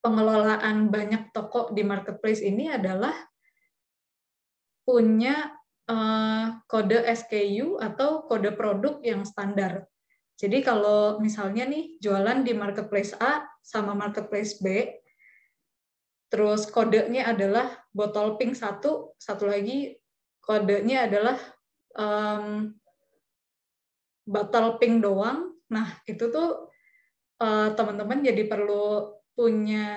Speaker 3: pengelolaan banyak toko di marketplace ini adalah punya kode SKU atau kode produk yang standar. Jadi kalau misalnya nih jualan di marketplace A sama marketplace B, terus kodenya adalah botol pink satu lagi kodenya adalah botol pink doang. Nah, itu tuh teman-teman jadi perlu punya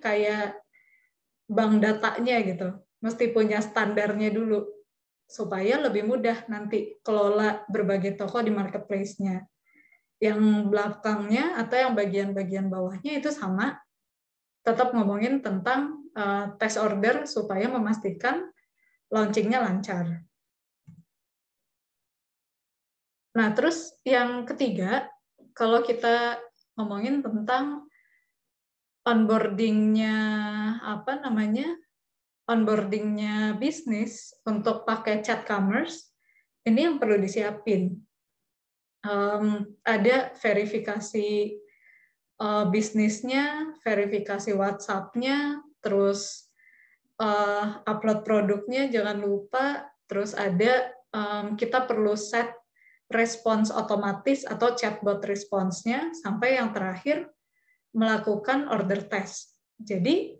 Speaker 3: kayak bank datanya gitu. Mesti punya standarnya dulu supaya lebih mudah nanti kelola berbagai toko di marketplace-nya. Yang belakangnya atau yang bagian-bagian bawahnya itu sama, tetap ngomongin tentang test order supaya memastikan launching-nya lancar. Nah, terus yang ketiga, kalau kita ngomongin tentang onboarding-nya onboarding-nya bisnis untuk pakai chat commerce, ini yang perlu disiapin. Ada verifikasi bisnisnya, verifikasi WhatsApp-nya, terus upload produknya jangan lupa, terus ada kita perlu set respons otomatis atau chatbot responsnya, sampai yang terakhir melakukan order test. Jadi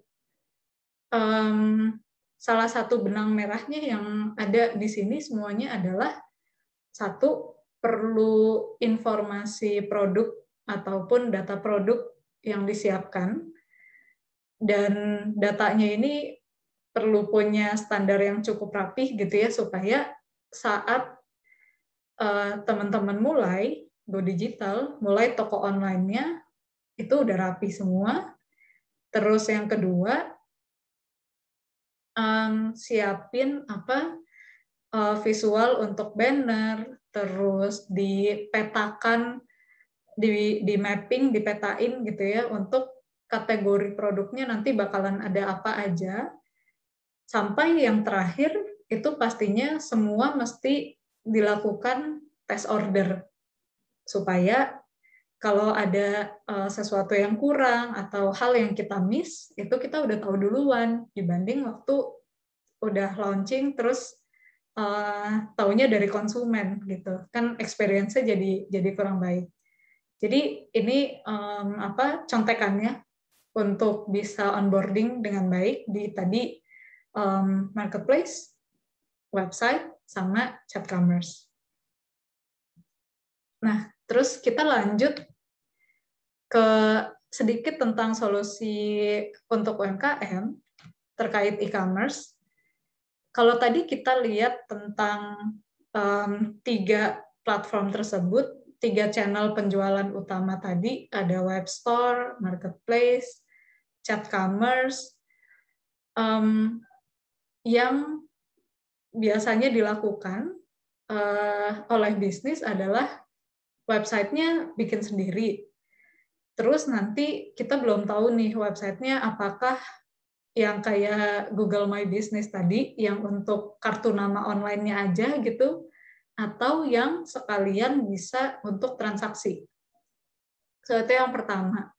Speaker 3: salah satu benang merahnya yang ada di sini semuanya adalah satu, perlu informasi produk ataupun data produk yang disiapkan, dan datanya ini perlu punya standar yang cukup rapih gitu ya, supaya saat teman-teman mulai go digital, mulai toko online-nya itu udah rapi semua. Terus yang kedua, siapin visual untuk banner, terus dipetakan, di mapping, dipetain gitu ya, untuk kategori produknya nanti bakalan ada apa aja. Sampai yang terakhir, itu pastinya semua mesti dilakukan test order, supaya kalau ada sesuatu yang kurang atau hal yang kita miss, itu kita udah tahu duluan, dibanding waktu udah launching terus taunya dari konsumen gitu, kan experience-nya jadi kurang baik. Jadi ini contekannya untuk bisa onboarding dengan baik di tadi marketplace, website, sama chat commerce. Nah, terus kita lanjut ke sedikit tentang solusi untuk UMKM terkait e-commerce. Kalau tadi kita lihat tentang 3 platform tersebut, 3 channel penjualan utama tadi, ada web store, marketplace, chat commerce, yang biasanya dilakukan oleh bisnis adalah website-nya bikin sendiri. Terus nanti kita belum tahu nih website-nya apakah yang kayak Google My Business tadi, yang untuk kartu nama online-nya aja gitu, atau yang sekalian bisa untuk transaksi. So, itu yang pertama.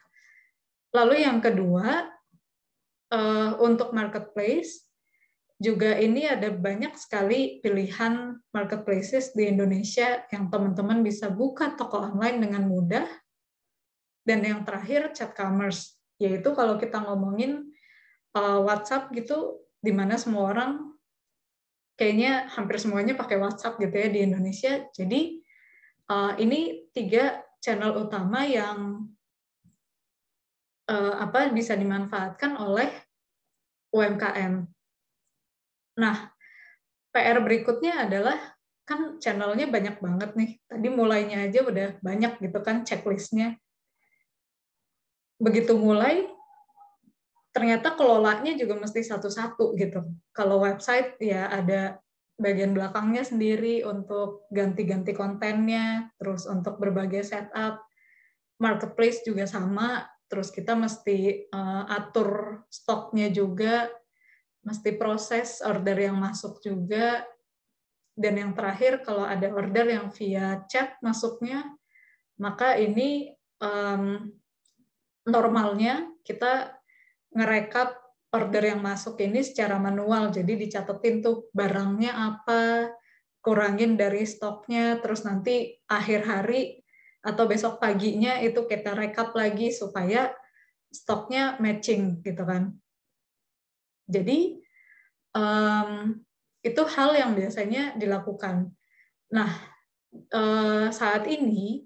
Speaker 3: Lalu yang kedua, untuk marketplace, juga ini ada banyak sekali pilihan marketplaces di Indonesia yang teman-teman bisa buka toko online dengan mudah. Dan yang terakhir, chat commerce, yaitu kalau kita ngomongin WhatsApp gitu, di mana semua orang kayaknya hampir semuanya pakai WhatsApp gitu ya di Indonesia. Jadi ini 3 channel utama yang bisa dimanfaatkan oleh UMKM. Nah, PR berikutnya adalah kan channelnya banyak banget nih. Tadi mulainya aja udah banyak gitu kan checklistnya. Begitu mulai, ternyata kelolanya juga mesti satu-satu gitu. Kalau website ya ada bagian belakangnya sendiri untuk ganti-ganti kontennya, terus untuk berbagai setup. Marketplace juga sama, terus kita mesti atur stoknya juga, mesti proses order yang masuk juga, dan yang terakhir kalau ada order yang via chat masuknya, maka ini normalnya kita ngerekap order yang masuk ini secara manual, jadi dicatetin tuh barangnya apa, kurangin dari stoknya, terus nanti akhir hari atau besok paginya itu kita rekap lagi supaya stoknya matching gitu kan. Jadi itu hal yang biasanya dilakukan. Nah, saat ini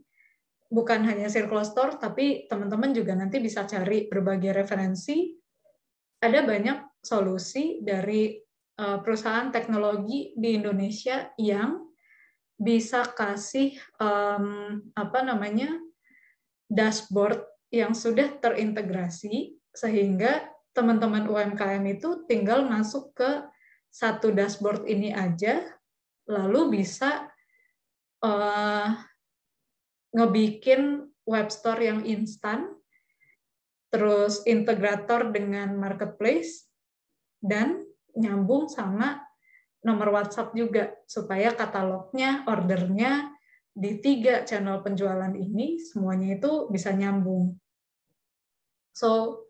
Speaker 3: bukan hanya Circle Store, tapi teman-teman juga nanti bisa cari berbagai referensi. Ada banyak solusi dari perusahaan teknologi di Indonesia yang bisa kasih dashboard yang sudah terintegrasi sehingga teman-teman UMKM itu tinggal masuk ke satu dashboard ini aja, lalu bisa ngebikin web store yang instan, terus integrator dengan marketplace, dan nyambung sama nomor WhatsApp juga, supaya katalognya, ordernya di 3 channel penjualan ini semuanya itu bisa nyambung. So,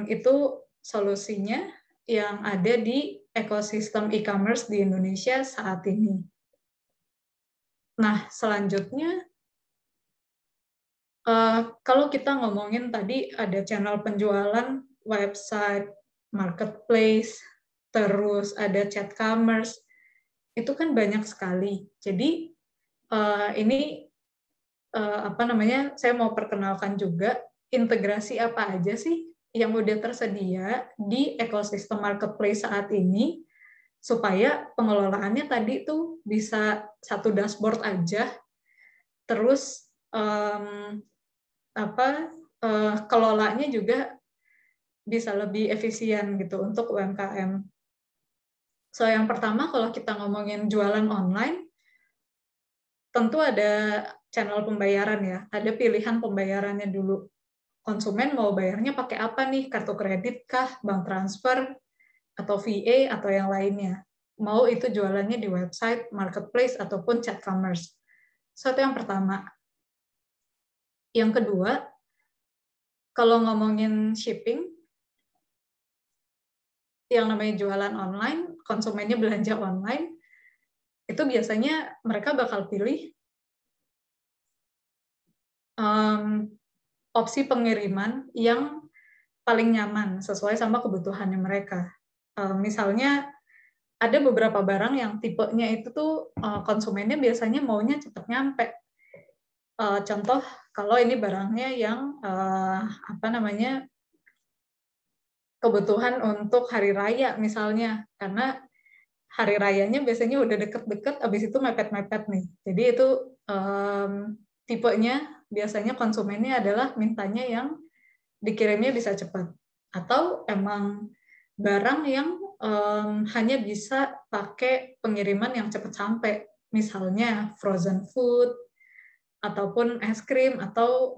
Speaker 3: itu solusinya yang ada di ekosistem e-commerce di Indonesia saat ini. Nah, selanjutnya, kalau kita ngomongin tadi ada channel penjualan, website, marketplace, terus ada chat commerce, itu kan banyak sekali. Jadi ini saya mau perkenalkan juga integrasi apa aja sih yang udah tersedia di ekosistem marketplace saat ini, supaya pengelolaannya tadi tuh bisa satu dashboard aja, terus kelolanya juga bisa lebih efisien gitu untuk UMKM. So, yang pertama kalau kita ngomongin jualan online, tentu ada channel pembayaran ya, ada pilihan pembayarannya dulu. Konsumen mau bayarnya pakai apa nih? Kartu kredit kah, bank transfer, atau VA, atau yang lainnya. Mau itu jualannya di website, marketplace, ataupun chat commerce. So, itu yang pertama. Yang kedua, kalau ngomongin shipping, yang namanya jualan online, konsumennya belanja online, itu biasanya mereka bakal pilih opsi pengiriman yang paling nyaman sesuai sama kebutuhannya mereka. Misalnya ada beberapa barang yang tipenya itu tuh konsumennya biasanya maunya cepat nyampe. Contoh kalau ini barangnya yang kebutuhan untuk hari raya misalnya, karena hari rayanya biasanya udah deket-deket, abis itu mepet-mepet nih. Jadi itu tipenya biasanya konsumennya adalah mintanya yang dikirimnya bisa cepat. Atau emang barang yang hanya bisa pakai pengiriman yang cepat sampai. Misalnya frozen food, ataupun es krim, atau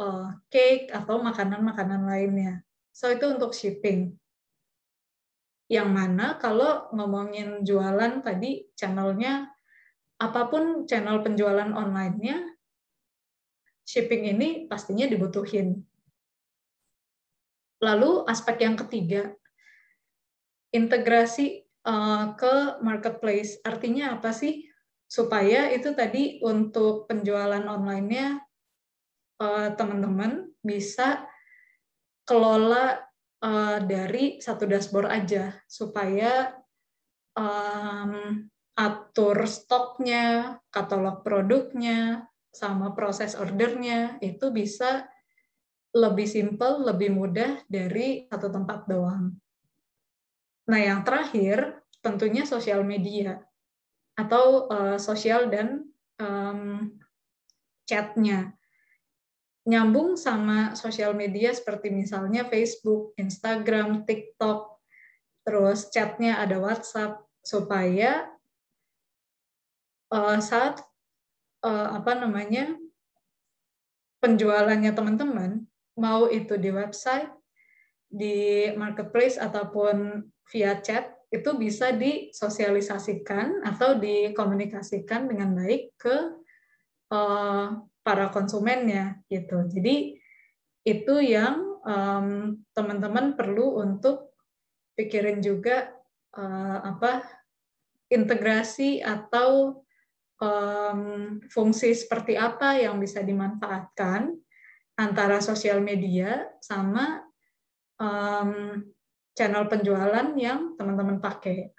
Speaker 3: cake, atau makanan-makanan lainnya. So, itu untuk shipping. Yang mana kalau ngomongin jualan tadi, channelnya, apapun channel penjualan online-nya, shipping ini pastinya dibutuhin. Lalu aspek yang ketiga, integrasi ke marketplace. Artinya apa sih? Supaya itu tadi untuk penjualan online-nya teman-teman bisa kelola dari satu dashboard aja, supaya atur stoknya, katalog produknya, sama proses ordernya, itu bisa lebih simpel, lebih mudah dari satu tempat doang. Nah, yang terakhir, tentunya sosial media, atau sosial dan chat-nya. Nyambung sama sosial media seperti misalnya Facebook, Instagram, TikTok, terus chat-nya ada WhatsApp, supaya saat penjualannya teman-teman, mau itu di website, di marketplace, ataupun via chat, itu bisa disosialisasikan atau dikomunikasikan dengan baik ke para konsumennya gitu. Jadi itu yang teman-teman perlu untuk pikirin juga integrasi atau fungsi seperti apa yang bisa dimanfaatkan antara sosial media sama channel penjualan yang teman-teman pakai.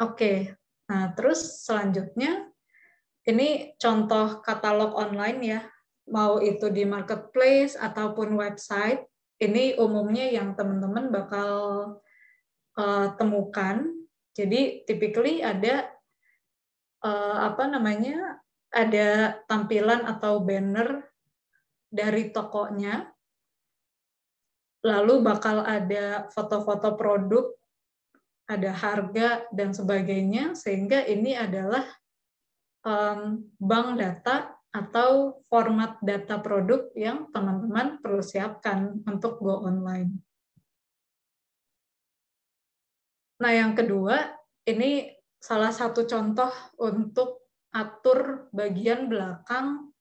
Speaker 3: Oke, nah terus selanjutnya ini contoh katalog online ya, mau itu di marketplace ataupun website, ini umumnya yang teman-teman bakal temukan. Jadi typically ada ada tampilan atau banner dari tokonya, lalu bakal ada foto-foto produk, ada harga dan sebagainya, sehingga ini adalah bank data atau format data produk yang teman-teman perlu siapkan untuk go online. Nah, yang kedua, ini salah satu contoh untuk atur bagian belakang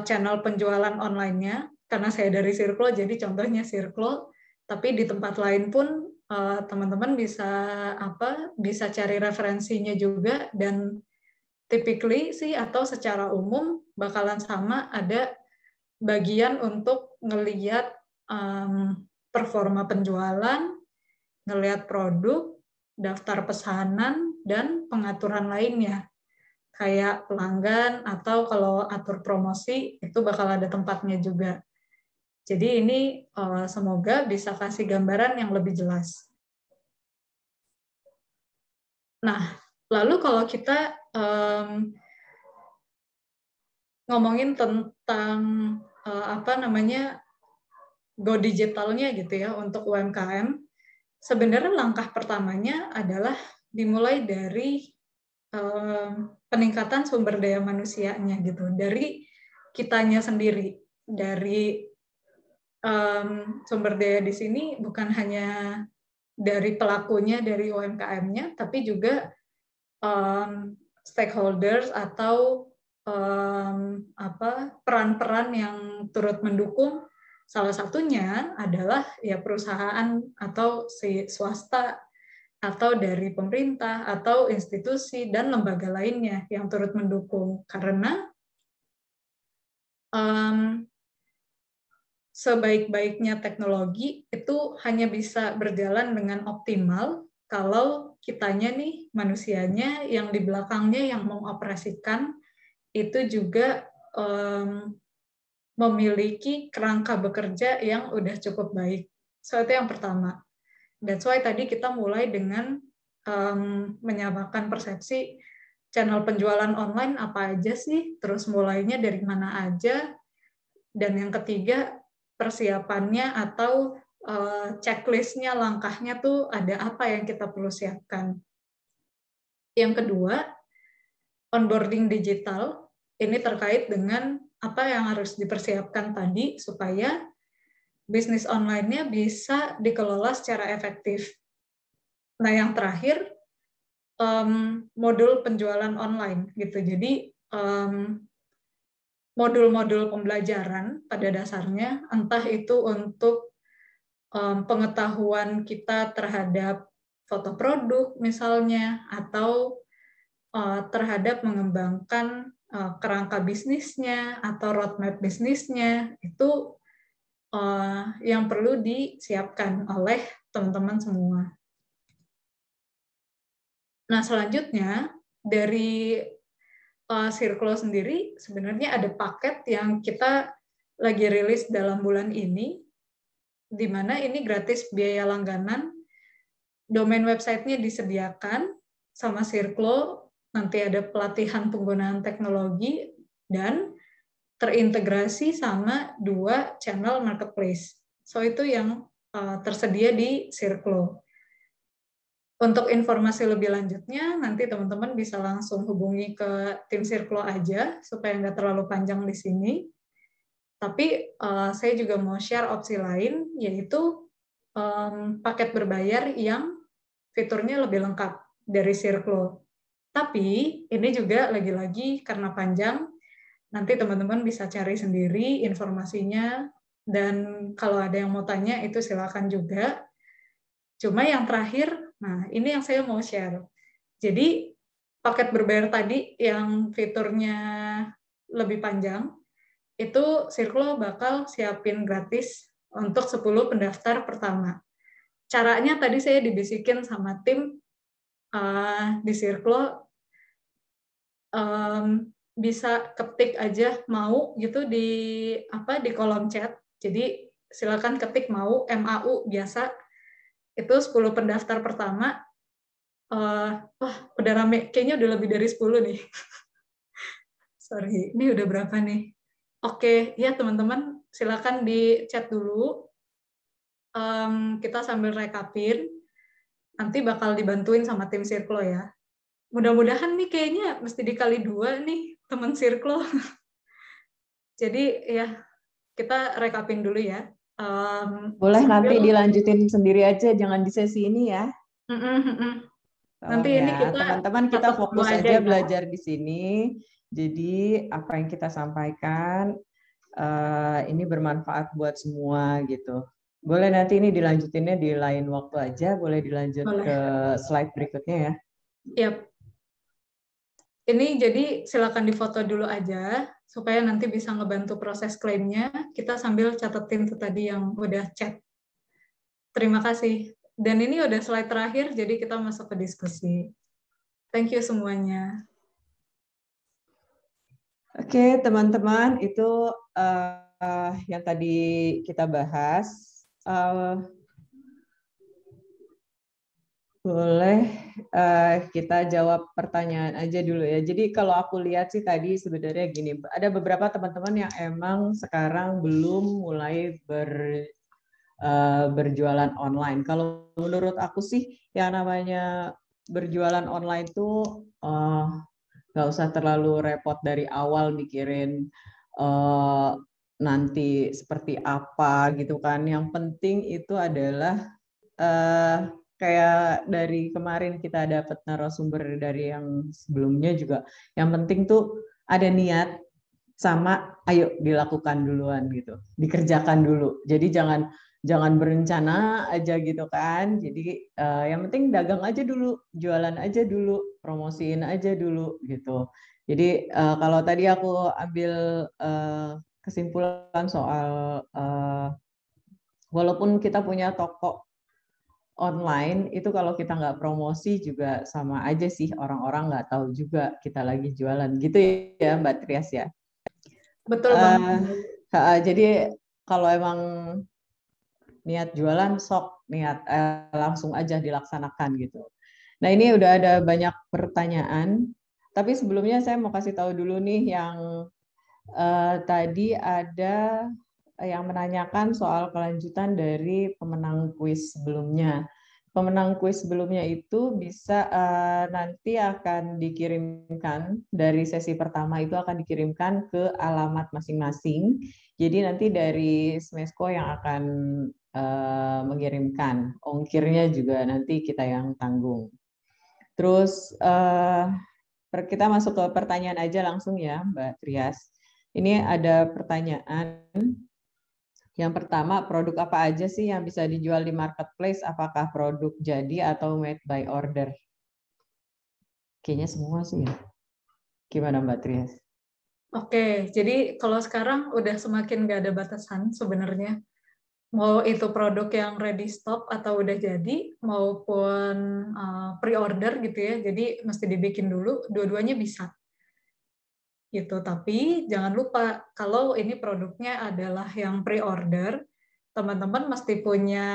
Speaker 3: channel penjualan online-nya. Karena saya dari Circlo, jadi contohnya Circlo, tapi di tempat lain pun teman-teman bisa cari referensinya juga, dan typically sih atau secara umum bakalan sama, ada bagian untuk ngelihat performa penjualan, ngelihat produk, daftar pesanan, dan pengaturan lainnya. Kayak pelanggan atau kalau atur promosi itu bakal ada tempatnya juga. Jadi ini semoga bisa kasih gambaran yang lebih jelas. Nah, lalu kalau kita ngomongin tentang go digitalnya gitu ya untuk UMKM, sebenarnya langkah pertamanya adalah dimulai dari peningkatan sumber daya manusianya gitu, dari kitanya sendiri. Dari sumber daya di sini bukan hanya dari pelakunya, dari UMKM-nya, tapi juga stakeholders atau peran-peran yang turut mendukung. Salah satunya adalah ya perusahaan atau si swasta atau dari pemerintah atau institusi dan lembaga lainnya yang turut mendukung, karena sebaik-baiknya teknologi itu hanya bisa berjalan dengan optimal kalau kitanya nih, manusianya yang di belakangnya yang mengoperasikan itu juga memiliki kerangka bekerja yang udah cukup baik. So, itu yang pertama. That's why tadi kita mulai dengan menyamakan persepsi channel penjualan online apa aja sih, terus mulainya dari mana aja, dan yang ketiga persiapannya atau checklist-nya, langkahnya tuh ada apa yang kita perlu siapkan. Yang kedua, onboarding digital, ini terkait dengan apa yang harus dipersiapkan tadi supaya bisnis online-nya bisa dikelola secara efektif. Nah, yang terakhir, modul penjualan online gitu. Jadi modul-modul pembelajaran pada dasarnya, entah itu untuk pengetahuan kita terhadap foto produk misalnya, atau terhadap mengembangkan kerangka bisnisnya atau roadmap bisnisnya, itu yang perlu disiapkan oleh teman-teman semua. Nah, selanjutnya dari Circlo sendiri sebenarnya ada paket yang kita lagi rilis dalam bulan ini, di mana ini gratis biaya langganan, domain website-nya disediakan sama Circlo, nanti ada pelatihan penggunaan teknologi, dan terintegrasi sama 2 channel marketplace. So, itu yang tersedia di Circlo. Untuk informasi lebih lanjutnya, nanti teman-teman bisa langsung hubungi ke tim Circlo aja, supaya nggak terlalu panjang di sini. Tapi saya juga mau share opsi lain, yaitu paket berbayar yang fiturnya lebih lengkap dari Circlo. Tapi ini juga lagi-lagi karena panjang, Nanti teman-teman bisa cari sendiri informasinya, dan kalau ada yang mau tanya itu silakan juga. Cuma yang terakhir, nah ini yang saya mau share. Jadi paket berbayar tadi yang fiturnya lebih panjang, itu Circlo bakal siapin gratis untuk 10 pendaftar pertama. Caranya tadi saya dibisikin sama tim di Circlo, bisa ketik aja mau gitu di kolom chat. Jadi silakan ketik MAU biasa, itu 10 pendaftar pertama. Wah, udah rame, kayaknya udah lebih dari 10 nih. Sorry, ini udah berapa nih? Oke, ya teman-teman, silakan di chat dulu. Kita sambil rekapin, nanti bakal dibantuin sama tim Circlo ya. Mudah-mudahan nih kayaknya mesti dikali 2 nih, teman Circlo. Jadi ya, kita rekapin dulu ya.
Speaker 1: Boleh nanti
Speaker 3: Sambil,
Speaker 1: dilanjutin sendiri aja, jangan di sesi ini ya.
Speaker 3: nanti
Speaker 1: Tolong
Speaker 3: ini
Speaker 1: ya,
Speaker 3: kita
Speaker 1: teman-teman kita
Speaker 3: catat dulu
Speaker 1: fokus
Speaker 3: aja
Speaker 1: aja
Speaker 3: ya.
Speaker 1: belajar di sini. Jadi apa yang kita sampaikan ini bermanfaat buat semua gitu. Boleh nanti ini dilanjutinnya di lain waktu aja, boleh dilanjut
Speaker 3: Boleh.
Speaker 1: ke slide berikutnya ya.
Speaker 3: Yap. Ini jadi silakan difoto dulu aja supaya nanti bisa ngebantu proses klaimnya. Kita sambil catetin tuh tadi yang udah chat. Terima kasih. Dan ini udah slide terakhir, jadi kita masuk ke diskusi. Thank you semuanya.
Speaker 1: Oke, teman-teman, itu yang tadi kita bahas. Boleh kita jawab pertanyaan aja dulu ya. Jadi kalau aku lihat sih tadi sebenarnya gini, ada beberapa teman-teman yang emang sekarang belum mulai berjualan online. Kalau menurut aku sih yang namanya berjualan online tuh nggak usah terlalu repot dari awal mikirin nanti seperti apa gitu kan. Yang penting itu adalah kayak dari kemarin kita dapat narasumber dari yang sebelumnya juga. Yang penting tuh ada niat sama ayo dilakukan duluan gitu, dikerjakan dulu. Jadi jangan berencana aja gitu kan. Jadi yang penting dagang aja dulu, jualan aja dulu, promosiin aja dulu gitu. Jadi kalau tadi aku ambil kesimpulan soal walaupun kita punya toko online itu kalau kita nggak promosi juga sama aja sih, orang-orang nggak tahu juga kita lagi jualan gitu ya Mbak Trias ya.
Speaker 3: Betul banget.
Speaker 1: Jadi kalau emang niat jualan sok niat langsung aja dilaksanakan gitu. Nah ini udah ada banyak pertanyaan, tapi sebelumnya saya mau kasih tahu dulu nih yang tadi ada yang menanyakan soal kelanjutan dari pemenang kuis sebelumnya. Pemenang kuis sebelumnya itu bisa nanti akan dikirimkan dari sesi pertama itu akan dikirimkan ke alamat masing-masing. Jadi nanti dari Smesco yang akan mengirimkan, ongkirnya juga nanti kita yang tanggung. Terus kita masuk ke pertanyaan aja langsung ya Mbak Trias. Ini ada pertanyaan. Yang pertama, produk apa aja sih yang bisa dijual di marketplace? Apakah produk jadi atau made by order? Kayaknya semua sih ya. Gimana Mbak Trias?
Speaker 3: Oke, jadi kalau sekarang udah semakin nggak ada batasan sebenarnya. Mau itu produk yang ready stock atau udah jadi, maupun pre-order gitu ya. Jadi mesti dibikin dulu, dua-duanya bisa. Gitu. Tapi jangan lupa kalau ini produknya adalah yang pre-order, teman-teman mesti punya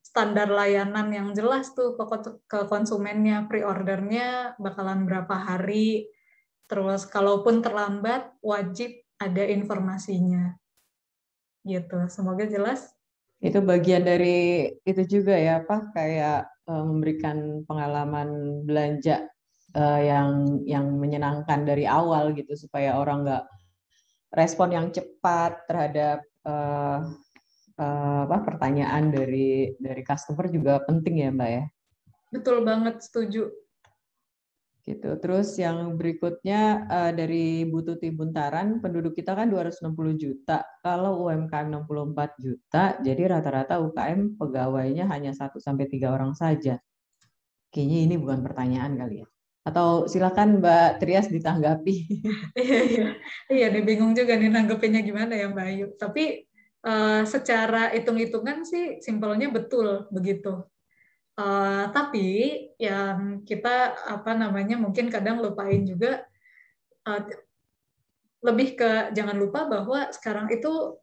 Speaker 3: standar layanan yang jelas tuh ke konsumennya. Pre-ordernya bakalan berapa hari, terus kalaupun terlambat wajib ada informasinya. Gitu. Semoga jelas.
Speaker 1: Itu bagian dari itu juga ya, Pak, kayak memberikan pengalaman belanja yang menyenangkan dari awal gitu supaya orang nggak respon yang cepat terhadap pertanyaan dari customer juga penting ya Mbak ya.
Speaker 3: Betul banget, setuju.
Speaker 1: Gitu. Terus yang berikutnya dari Bu Tuti Buntaran, penduduk kita kan 260 juta. Kalau UMKM 64 juta, jadi rata-rata UKM pegawainya hanya 1 sampai 3 orang saja. Kayaknya ini bukan pertanyaan kali ya. Atau silakan Mbak Trias ditanggapi.
Speaker 3: Iya, iya. Iya, nih bingung juga nih nanggepinnya gimana ya Mbak Ayu. Tapi secara hitung-hitungan sih simpelnya betul begitu. Tapi yang kita apa namanya mungkin kadang lupain juga, uh, lebih ke jangan lupa bahwa sekarang itu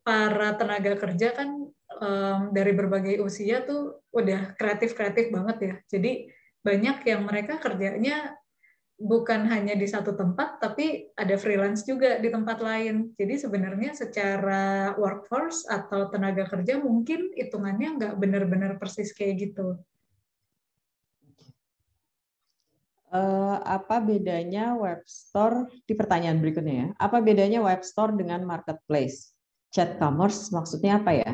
Speaker 3: para tenaga kerja kan dari berbagai usia tuh udah kreatif-kreatif banget ya. Jadi banyak yang mereka kerjanya bukan hanya di satu tempat, tapi ada freelance juga di tempat lain. Jadi sebenarnya secara workforce atau tenaga kerja mungkin hitungannya nggak benar-benar persis kayak gitu.
Speaker 1: Apa bedanya web store di pertanyaan berikutnya ya? Apa bedanya web store dengan marketplace? Chat commerce maksudnya apa ya?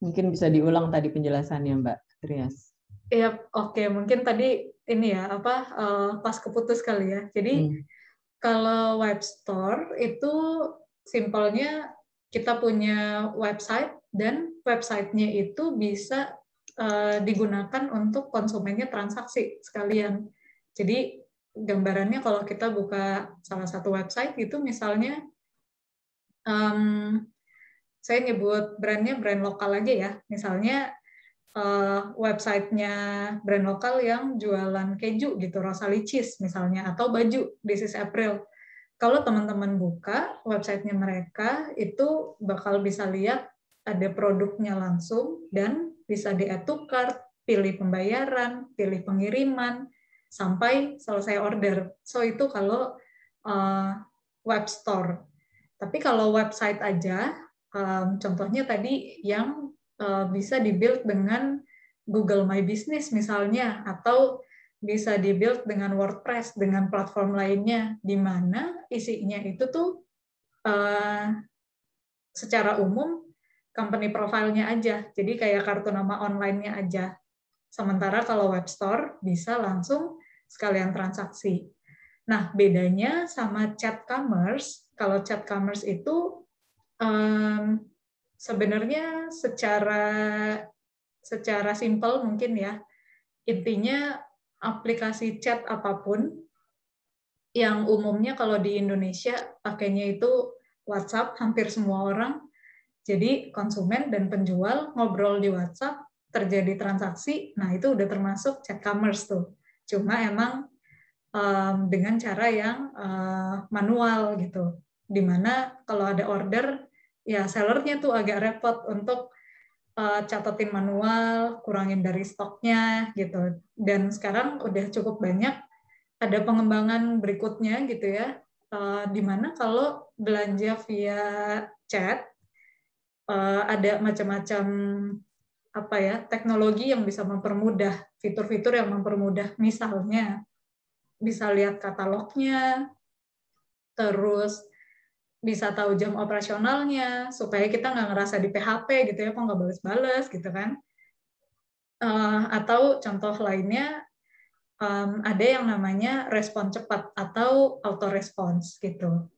Speaker 1: Mungkin bisa diulang tadi penjelasannya Mbak Trias.
Speaker 3: Ya, oke. Mungkin tadi ini ya apa pas keputus kali ya. Jadi kalau web store itu simpelnya kita punya website dan websitenya itu bisa digunakan untuk konsumennya transaksi sekalian. Jadi gambarannya kalau kita buka salah satu website itu misalnya saya nyebut brandnya brand lokal aja ya. Misalnya websitenya brand lokal yang jualan keju gitu, Rosali Cheese misalnya, atau baju This is April. Kalau teman-teman buka websitenya mereka, itu bakal bisa lihat ada produknya langsung dan bisa di-add to cart, pilih pembayaran, pilih pengiriman, sampai selesai order. So itu kalau web store. Tapi kalau website aja, contohnya tadi yang bisa di-build dengan Google My Business misalnya, atau bisa di-build dengan WordPress, dengan platform lainnya, di mana isinya itu tuh secara umum company profile-nya aja, jadi kayak kartu nama online-nya aja. Sementara kalau web store bisa langsung sekalian transaksi. Nah, bedanya sama chat commerce, kalau chat commerce itu sebenarnya secara simpel mungkin ya, intinya aplikasi chat apapun yang umumnya kalau di Indonesia pakainya itu WhatsApp, hampir semua orang. Jadi konsumen dan penjual ngobrol di WhatsApp, terjadi transaksi, nah itu udah termasuk chat commerce tuh. Cuma emang dengan cara yang manual gitu. Dimana kalau ada order, ya sellernya tuh agak repot untuk catatin manual, kurangin dari stoknya gitu. Dan sekarang udah cukup banyak ada pengembangan berikutnya gitu ya, di mana kalau belanja via chat ada macam-macam apa ya teknologi yang bisa mempermudah, fitur-fitur yang mempermudah, misalnya bisa lihat katalognya, terus bisa tahu jam operasionalnya supaya kita nggak ngerasa di PHP gitu ya, kok nggak bales-bales gitu kan. Atau contoh lainnya ada yang namanya respon cepat atau auto response gitu.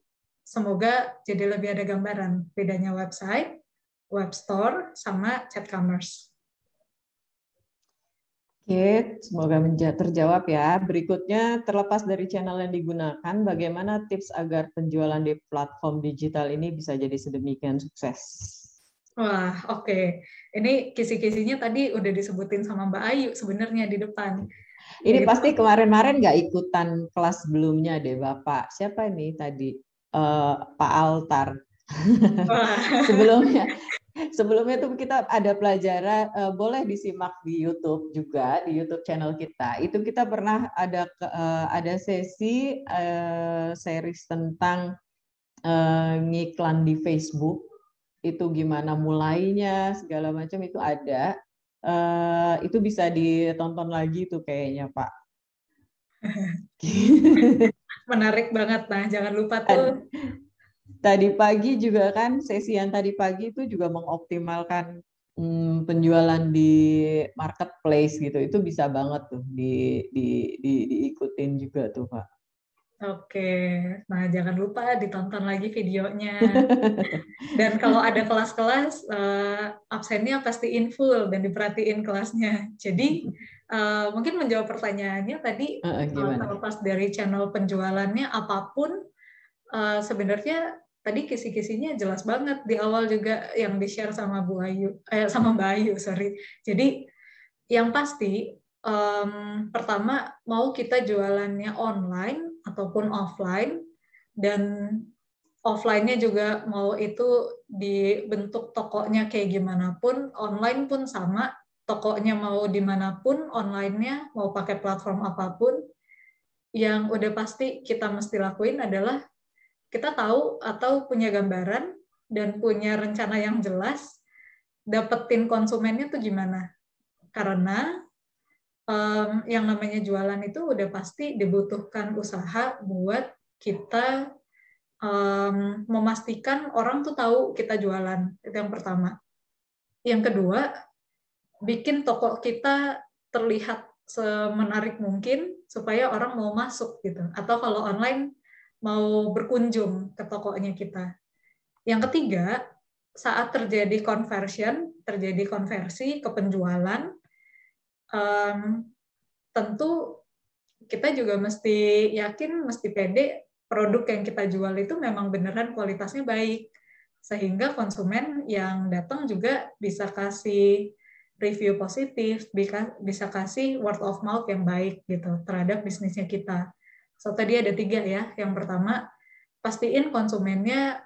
Speaker 3: Semoga jadi lebih ada gambaran bedanya website, web store, sama chat commerce.
Speaker 1: Oke, semoga terjawab ya. Berikutnya, terlepas dari channel yang digunakan, bagaimana tips agar penjualan di platform digital ini bisa jadi sedemikian sukses?
Speaker 3: Wah, oke. Ini kisi-kisinya tadi udah disebutin sama Mbak Ayu sebenarnya di depan.
Speaker 1: Ini
Speaker 3: Yaitu,
Speaker 1: pasti kemarin-kemarin nggak ikutan kelas sebelumnya deh, Bapak. Siapa ini tadi? Pak Altar. Sebelumnya. Sebelumnya tuh kita ada pelajaran, boleh disimak di YouTube juga, di YouTube channel kita. Itu kita pernah ada sesi series tentang ngiklan di Facebook. Itu gimana mulainya, segala macam itu ada. Itu bisa ditonton lagi tuh kayaknya, Pak.
Speaker 3: menarik banget. Nah, jangan lupa tuh.
Speaker 1: Tadi pagi juga kan, sesi yang tadi pagi itu juga mengoptimalkan penjualan di marketplace gitu, itu bisa banget tuh diikutin juga tuh Pak.
Speaker 3: Oke, nah jangan lupa ditonton lagi videonya. Dan kalau ada kelas-kelas, absennya pastiin full dan diperhatiin kelasnya. Jadi mungkin menjawab pertanyaannya tadi,
Speaker 1: Gimana?
Speaker 3: terlepas dari channel penjualannya apapun, sebenarnya tadi kisi-kisinya jelas banget di awal juga yang di-share sama sama Mbak Ayu, sorry. Jadi yang pasti pertama mau kita jualannya online ataupun offline, dan offline-nya juga mau itu dibentuk tokonya kayak gimana pun, online pun sama, tokonya mau dimanapun, online-nya mau pakai platform apapun, yang udah pasti kita mesti lakuin adalah kita tahu atau punya gambaran dan punya rencana yang jelas dapetin konsumennya tuh gimana. Karena yang namanya jualan itu udah pasti dibutuhkan usaha buat kita memastikan orang tuh tahu kita jualan. Itu yang pertama. Yang kedua, bikin toko kita terlihat semenarik mungkin supaya orang mau masuk gitu. Atau kalau online mau berkunjung ke tokonya kita. Yang ketiga, saat terjadi terjadi konversi ke penjualan, tentu kita juga mesti yakin, mesti pede produk yang kita jual itu memang beneran kualitasnya baik. Sehingga konsumen yang datang juga bisa kasih review positif, bisa kasih word of mouth yang baik gitu terhadap bisnisnya kita. So tadi ada 3 ya. Yang pertama, pastiin konsumennya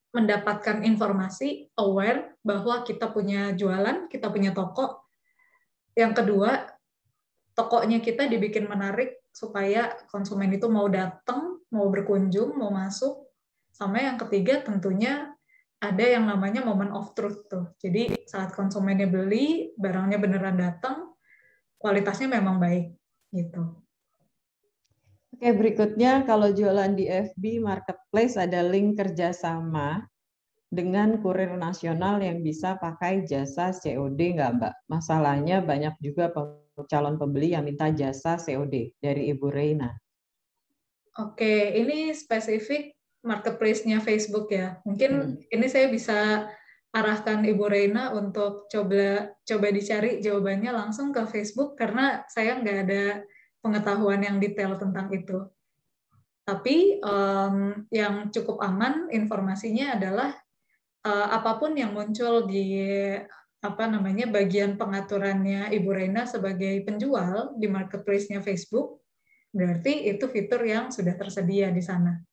Speaker 3: mendapatkan informasi, aware bahwa kita punya jualan, kita punya toko. Yang kedua, tokonya kita dibikin menarik supaya konsumen itu mau datang, mau berkunjung, mau masuk. Sama yang ketiga tentunya ada yang namanya moment of truth tuh. Jadi saat konsumennya beli, barangnya beneran datang, kualitasnya memang baik gitu.
Speaker 1: Oke, berikutnya kalau jualan di FB Marketplace ada link kerjasama dengan kurir nasional yang bisa pakai jasa COD nggak Mbak? Masalahnya banyak juga calon pembeli yang minta jasa COD dari Ibu Reina.
Speaker 3: Oke, ini spesifik marketplace-nya Facebook ya. Mungkin ini saya bisa arahkan Ibu Reina untuk coba dicari jawabannya langsung ke Facebook karena saya nggak ada pengetahuan yang detail tentang itu. Tapi yang cukup aman informasinya adalah apapun yang muncul di bagian pengaturannya Ibu Reina sebagai penjual di marketplace-nya Facebook, berarti itu fitur yang sudah tersedia di sana.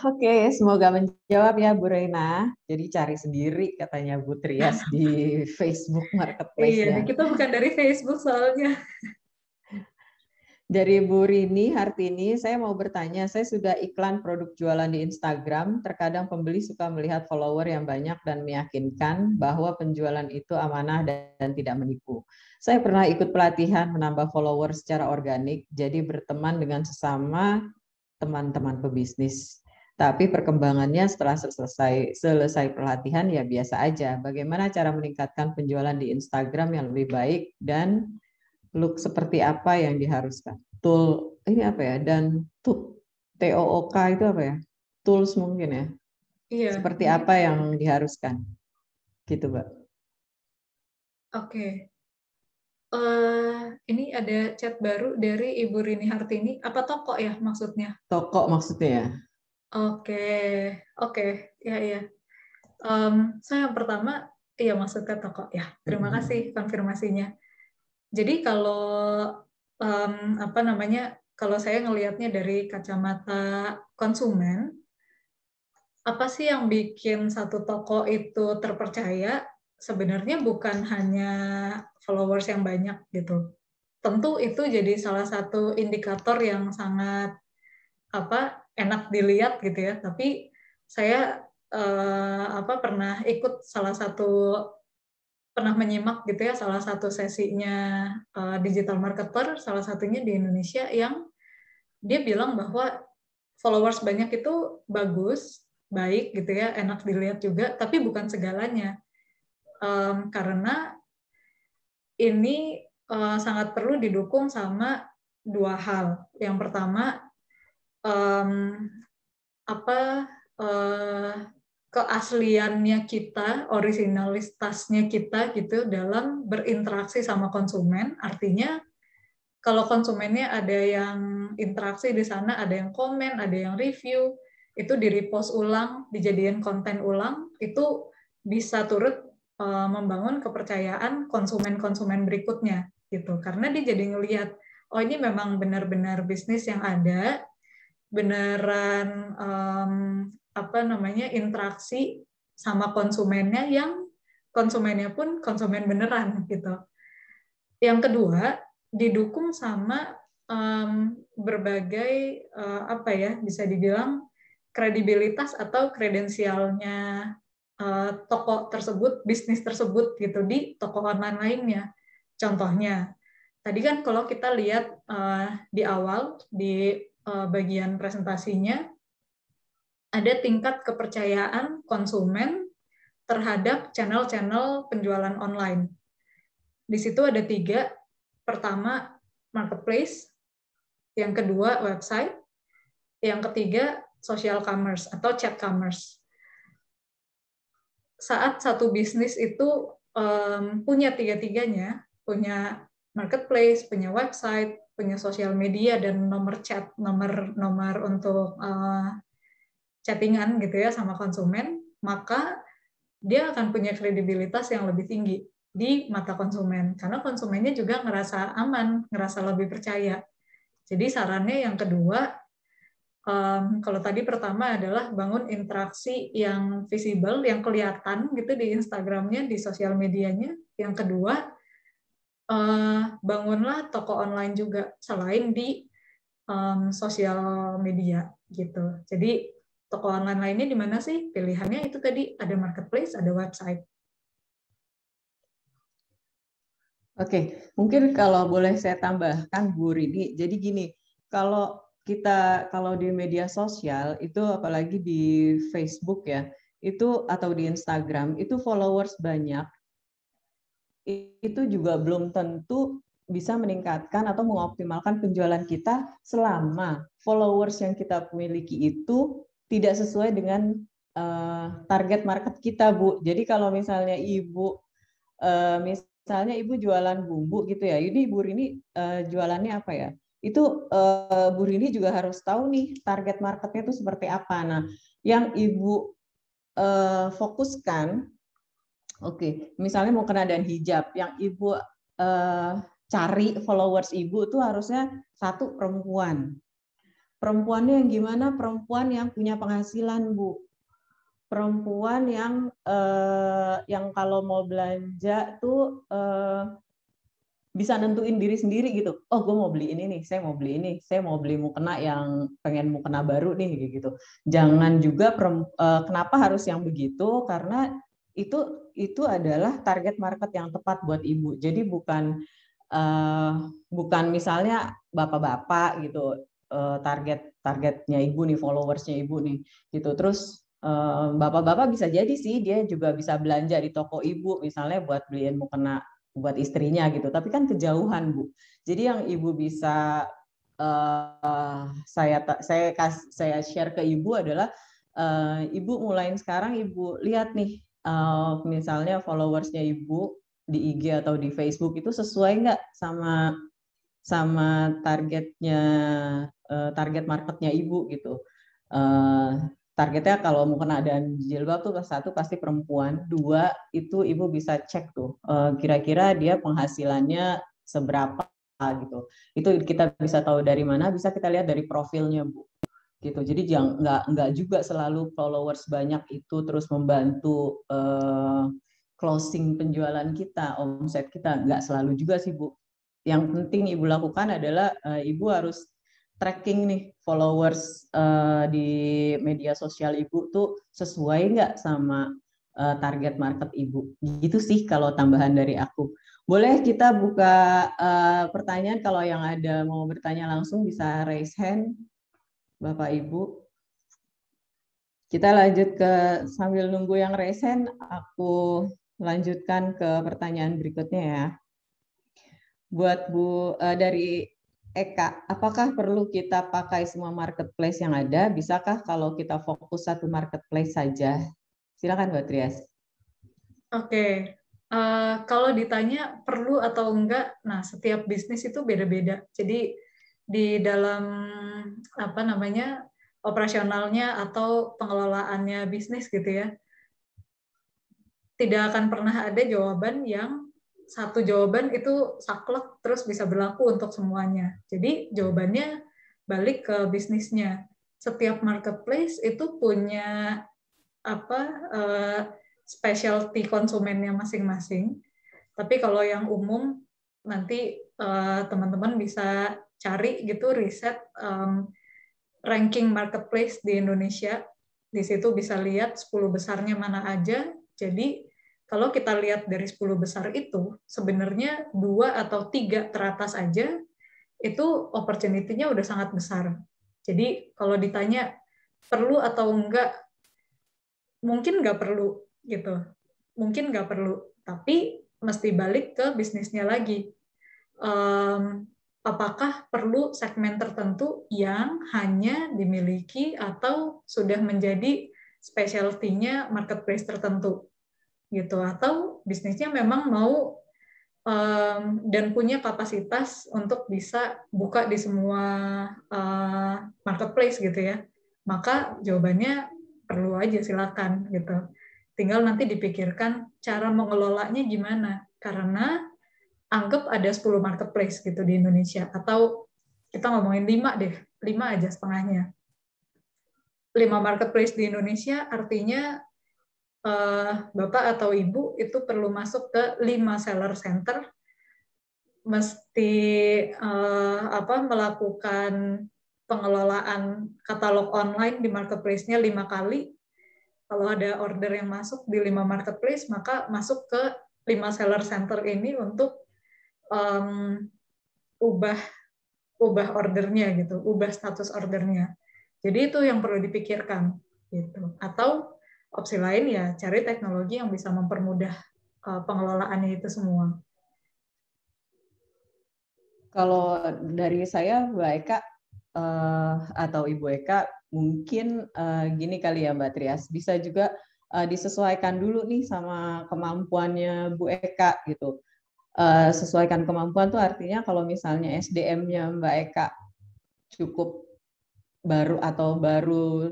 Speaker 1: Oke, semoga menjawab ya Bu Reina. Jadi cari sendiri katanya Bu Trias di Facebook Marketplace-nya.
Speaker 3: Iya, kita bukan dari Facebook soalnya.
Speaker 1: Dari Bu Rini Hartini, saya mau bertanya, saya sudah iklan produk jualan di Instagram, terkadang pembeli suka melihat follower yang banyak dan meyakinkan bahwa penjualan itu amanah dan tidak menipu. Saya pernah ikut pelatihan menambah follower secara organik, jadi berteman dengan sesama teman-teman pebisnis. Tapi perkembangannya setelah selesai pelatihan ya biasa aja. Bagaimana cara meningkatkan penjualan di Instagram yang lebih baik dan look seperti apa yang diharuskan? Tool ini apa ya? Dan TOOK itu apa ya? Tools mungkin ya.
Speaker 3: Iya.
Speaker 1: Seperti apa yang diharuskan? Gitu, Mbak.
Speaker 3: Oke. Ini ada chat baru dari Ibu Rini Hartini. Apa toko ya maksudnya?
Speaker 1: Toko maksudnya ya.
Speaker 3: Oke, ya. Saya yang pertama, iya maksudnya toko ya. Terima kasih konfirmasinya. Jadi kalau kalau saya ngelihatnya dari kacamata konsumen, apa sih yang bikin satu toko itu terpercaya? Sebenarnya bukan hanya followers yang banyak gitu. Tentu itu jadi salah satu indikator yang sangat enak dilihat gitu ya. Tapi saya pernah menyimak gitu ya salah satu sesinya digital marketer, salah satunya di Indonesia, yang dia bilang bahwa followers banyak itu bagus, baik gitu ya, enak dilihat juga, tapi bukan segalanya. Karena ini sangat perlu didukung sama dua hal. Yang pertama, keasliannya kita, originalitasnya kita gitu dalam berinteraksi sama konsumen. Artinya kalau konsumennya ada yang interaksi di sana, ada yang komen, ada yang review, itu di-repost ulang, dijadiin konten ulang, itu bisa turut membangun kepercayaan konsumen-konsumen berikutnya gitu. Karena dia jadi ngelihat, oh ini memang benar-benar bisnis yang ada, beneran interaksi sama konsumennya yang konsumennya pun konsumen beneran gitu. Yang kedua, didukung sama berbagai bisa dibilang kredibilitas atau kredensialnya toko tersebut, bisnis tersebut gitu di toko online lainnya. Contohnya, tadi kan kalau kita lihat di awal di bagian presentasinya ada tingkat kepercayaan konsumen terhadap channel-channel penjualan online. Di situ ada 3. Pertama, marketplace. Yang kedua, website. Yang ketiga, social commerce atau chat commerce. Saat satu bisnis itu punya 3-tiganya, punya marketplace, punya website, punya sosial media, dan nomor chat, nomor untuk chattingan gitu ya sama konsumen, maka dia akan punya kredibilitas yang lebih tinggi di mata konsumen, karena konsumennya juga ngerasa aman, ngerasa lebih percaya. Jadi sarannya yang kedua, kalau tadi pertama adalah bangun interaksi yang visible, yang kelihatan gitu di Instagramnya, di sosial medianya. Yang kedua, bangunlah toko online juga selain di sosial media gitu. Jadi toko online lainnya di mana sih? Pilihannya itu tadi ada marketplace, ada website.
Speaker 1: Oke, mungkin kalau boleh saya tambahkan Bu Rini. Jadi gini, kalau di media sosial itu apalagi di Facebook ya, itu atau di Instagram itu followers banyak, itu juga belum tentu bisa meningkatkan atau mengoptimalkan penjualan kita selama followers yang kita miliki itu tidak sesuai dengan target market kita, Bu. Jadi kalau misalnya misalnya Ibu jualan bumbu gitu ya, ini Bu Rini jualannya apa ya? Itu Bu Rini juga harus tahu nih target marketnya itu seperti apa. Nah, yang Ibu fokuskan, oke, misalnya mau kena dan hijab, yang Ibu cari followers Ibu itu harusnya satu perempuan. Perempuannya yang gimana? Perempuan yang punya penghasilan, Bu. Perempuan yang kalau mau belanja tuh bisa nentuin diri sendiri gitu. Oh, gue mau beli ini nih, saya mau beli ini, saya mau beli mukena yang pengen mukena baru nih gitu. Jangan juga kenapa harus yang begitu? Karena itu adalah target market yang tepat buat ibu. Jadi bukan misalnya bapak-bapak gitu, targetnya ibu nih, followersnya ibu nih gitu. Terus bapak-bapak bisa jadi sih dia juga bisa belanja di toko ibu misalnya buat beliin mukena buat istrinya gitu, tapi kan kejauhan Bu. Jadi yang ibu bisa saya share ke ibu adalah ibu mulai sekarang ibu lihat nih misalnya followersnya ibu di IG atau di Facebook itu sesuai nggak sama target marketnya ibu gitu. Targetnya kalau mau kena dan jilbab tuh satu pasti perempuan, 2 itu ibu bisa cek tuh kira-kira dia penghasilannya seberapa gitu. Itu kita bisa tahu dari mana? Bisa kita lihat dari profilnya Bu. Gitu. Jadi nggak juga selalu followers banyak itu terus membantu closing penjualan kita, omset kita, nggak selalu juga sih Bu. Yang penting ibu lakukan adalah ibu harus tracking nih followers di media sosial ibu tuh sesuai nggak sama target market ibu. Gitu sih kalau tambahan dari aku. Boleh kita buka pertanyaan, kalau yang ada mau bertanya langsung bisa raise hand, Bapak Ibu. Kita lanjut ke sambil nunggu yang resen, aku lanjutkan ke pertanyaan berikutnya ya. Buat dari Eka, apakah perlu kita pakai semua marketplace yang ada? Bisakah kalau kita fokus satu marketplace saja? Silakan Mbak Trias.
Speaker 3: Oke, kalau ditanya perlu atau enggak, nah setiap bisnis itu beda-beda. Jadi di dalam apa namanya operasionalnya atau pengelolaannya bisnis gitu ya, tidak akan pernah ada jawaban yang satu jawaban itu saklek terus bisa berlaku untuk semuanya. Jadi jawabannya balik ke bisnisnya. Setiap marketplace itu punya apa specialty konsumennya masing-masing. Tapi kalau yang umum nanti teman-teman bisa cari gitu riset ranking marketplace di Indonesia. Di situ bisa lihat 10 besarnya mana aja. Jadi kalau kita lihat dari 10 besar itu, sebenarnya 2 atau 3 teratas aja, itu opportunity-nya udah sangat besar. Jadi kalau ditanya perlu atau enggak, mungkin nggak perlu gitu. Mungkin nggak perlu, tapi mesti balik ke bisnisnya lagi. Apakah perlu segmen tertentu yang hanya dimiliki atau sudah menjadi specialty-nya marketplace tertentu gitu, atau bisnisnya memang mau dan punya kapasitas untuk bisa buka di semua marketplace gitu ya, maka jawabannya perlu aja, silakan gitu. Tinggal nanti dipikirkan cara mengelolanya gimana, karena anggap ada 10 marketplace gitu di Indonesia, atau kita ngomongin 5 deh, 5 aja setengahnya. 5 marketplace di Indonesia artinya Bapak atau Ibu itu perlu masuk ke 5 seller center, mesti melakukan pengelolaan katalog online di marketplace-nya 5 kali. Kalau ada order yang masuk di 5 marketplace, maka masuk ke 5 seller center ini untuk ubah ordernya gitu, ubah status ordernya. Jadi itu yang perlu dipikirkan gitu. Atau opsi lain ya cari teknologi yang bisa mempermudah pengelolaannya itu semua.
Speaker 1: Kalau dari saya Mbak Eka atau Ibu Eka mungkin gini kali ya Mbak Trias, bisa juga disesuaikan dulu nih sama kemampuannya Bu Eka gitu. Sesuaikan kemampuan tuh artinya kalau misalnya SDM-nya Mbak Eka cukup baru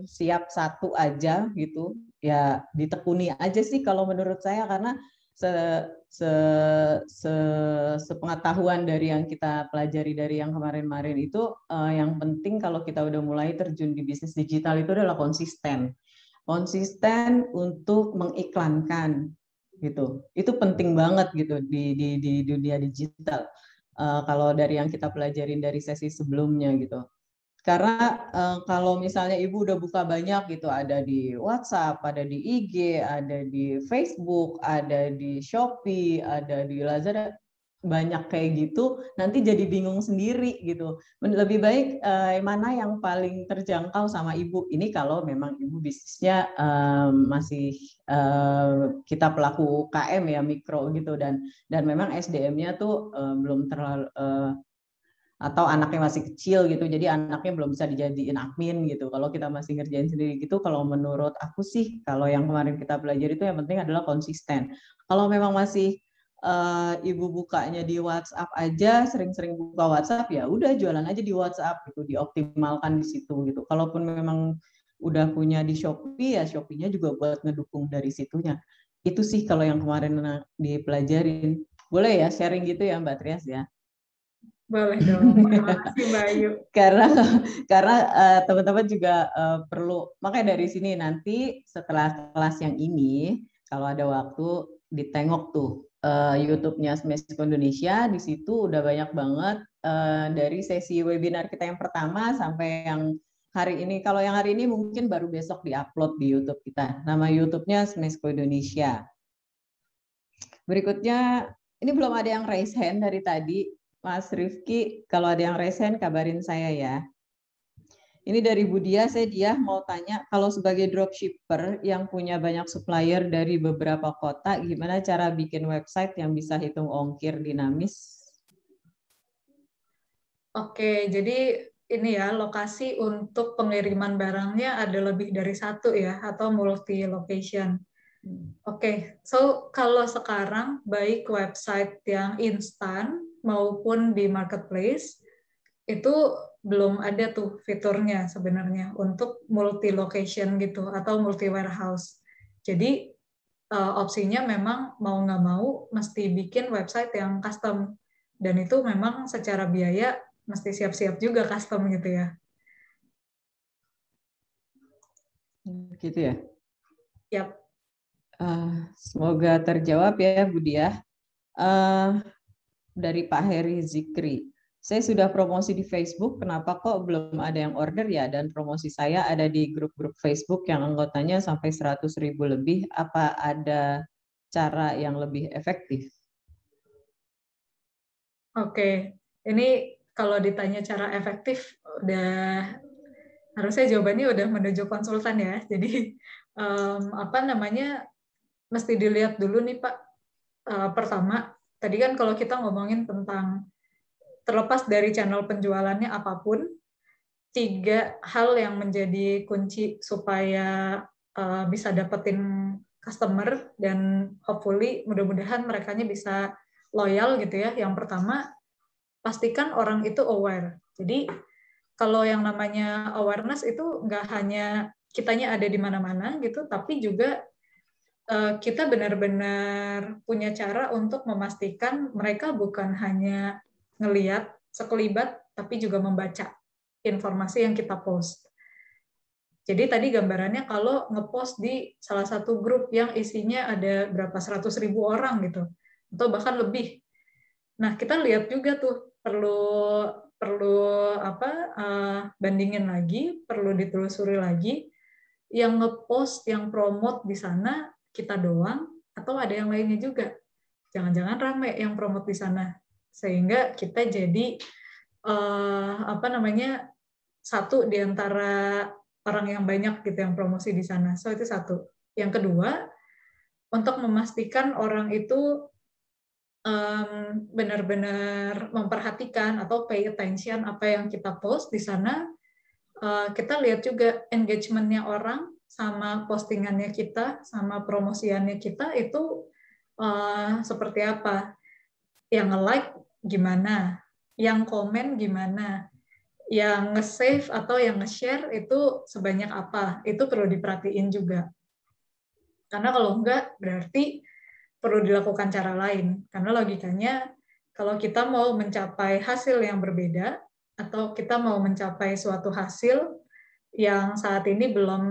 Speaker 1: siap satu aja gitu, ya ditekuni aja sih kalau menurut saya, karena sepengetahuan dari yang kita pelajari dari yang kemarin-kemarin itu, yang penting kalau kita udah mulai terjun di bisnis digital itu adalah konsisten untuk mengiklankan gitu. Itu penting banget gitu di dunia digital. Kalau dari yang kita pelajarin dari sesi sebelumnya gitu. Karena kalau misalnya ibu udah buka banyak gitu, ada di WhatsApp, ada di IG, ada di Facebook, ada di Shopee, ada di Lazada, banyak kayak gitu, nanti jadi bingung sendiri gitu. Lebih baik mana yang paling terjangkau sama ibu. Ini kalau memang ibu bisnisnya masih kita pelaku UKM ya, mikro gitu, dan memang SDM-nya tuh belum terlalu atau anaknya masih kecil gitu, jadi anaknya belum bisa dijadiin admin gitu. Kalau kita masih ngerjain sendiri gitu, kalau menurut aku sih, kalau yang kemarin kita pelajari itu yang penting adalah konsisten. Kalau memang masih ibu bukanya di WhatsApp aja, sering-sering buka WhatsApp, ya udah jualan aja di WhatsApp gitu, dioptimalkan di situ gitu. Kalaupun memang udah punya di Shopee, ya Shopee-nya juga buat ngedukung dari situnya. Itu sih kalau yang kemarin dipelajarin. Boleh ya sharing gitu ya Mbak Trias ya?
Speaker 3: Boleh dong. Terima kasih Mbak Ayu.
Speaker 1: karena teman-teman juga perlu, makanya dari sini nanti setelah kelas yang ini kalau ada waktu ditengok tuh YouTube-nya Smesco Indonesia, di situ udah banyak banget dari sesi webinar kita yang pertama sampai yang hari ini. Kalau yang hari ini mungkin baru besok diupload di YouTube kita. Nama YouTube-nya Smesco Indonesia. Berikutnya, ini belum ada yang raise hand dari tadi. Mas Rifki, kalau ada yang raise hand kabarin saya ya. Ini dari Budia, dia mau tanya, kalau sebagai dropshipper yang punya banyak supplier dari beberapa kota, gimana cara bikin website yang bisa hitung ongkir dinamis?
Speaker 3: Oke, jadi ini ya, lokasi untuk pengiriman barangnya ada lebih dari satu ya, atau multi location. Oke, so kalau sekarang baik website yang instan maupun di marketplace, itu belum ada tuh fiturnya sebenarnya untuk multi location gitu atau multi warehouse. Jadi opsinya memang mau nggak mau mesti bikin website yang custom, dan itu memang secara biaya mesti siap-siap juga custom gitu ya.
Speaker 1: Gitu ya.
Speaker 3: Yap.
Speaker 1: Semoga terjawab ya Budia. Dari Pak Heri Zikri. Saya sudah promosi di Facebook, kenapa kok belum ada yang order ya? Dan promosi saya ada di grup-grup Facebook yang anggotanya sampai 100.000 lebih. Apa ada cara yang lebih efektif?
Speaker 3: Oke, ini kalau ditanya cara efektif, harusnya jawabannya udah menuju konsultan ya. Jadi apa namanya, mesti dilihat dulu nih Pak. Pertama, tadi kan kalau kita ngomongin tentang terlepas dari channel penjualannya apapun, 3 hal yang menjadi kunci supaya bisa dapetin customer dan hopefully mudah-mudahan merekanya bisa loyal gitu ya. Yang pertama, pastikan orang itu aware. Jadi kalau yang namanya awareness itu nggak hanya kitanya ada di mana-mana gitu, tapi juga kita benar-benar punya cara untuk memastikan mereka bukan hanya ngelihat sekelibat, tapi juga membaca informasi yang kita post. Jadi tadi gambarannya kalau ngepost di salah satu grup yang isinya ada berapa 100.000 orang gitu, atau bahkan lebih. Nah kita lihat juga tuh perlu apa bandingin lagi, perlu ditelusuri lagi yang ngepost, yang promote di sana kita doang atau ada yang lainnya juga. Jangan-jangan rame yang promote di sana sehingga kita jadi apa namanya satu di antara orang yang banyak gitu yang promosi di sana. So itu satu. Yang kedua, untuk memastikan orang itu benar-benar memperhatikan atau pay attention apa yang kita post di sana, kita lihat juga engagement-nya orang sama postingannya kita, sama promosiannya kita itu seperti apa. Yang nge-like gimana, yang komen gimana, yang nge-save atau yang nge-share itu sebanyak apa, itu perlu diperhatiin juga. Karena kalau enggak, berarti perlu dilakukan cara lain. Karena logikanya, kalau kita mau mencapai hasil yang berbeda, atau kita mau mencapai suatu hasil yang saat ini belum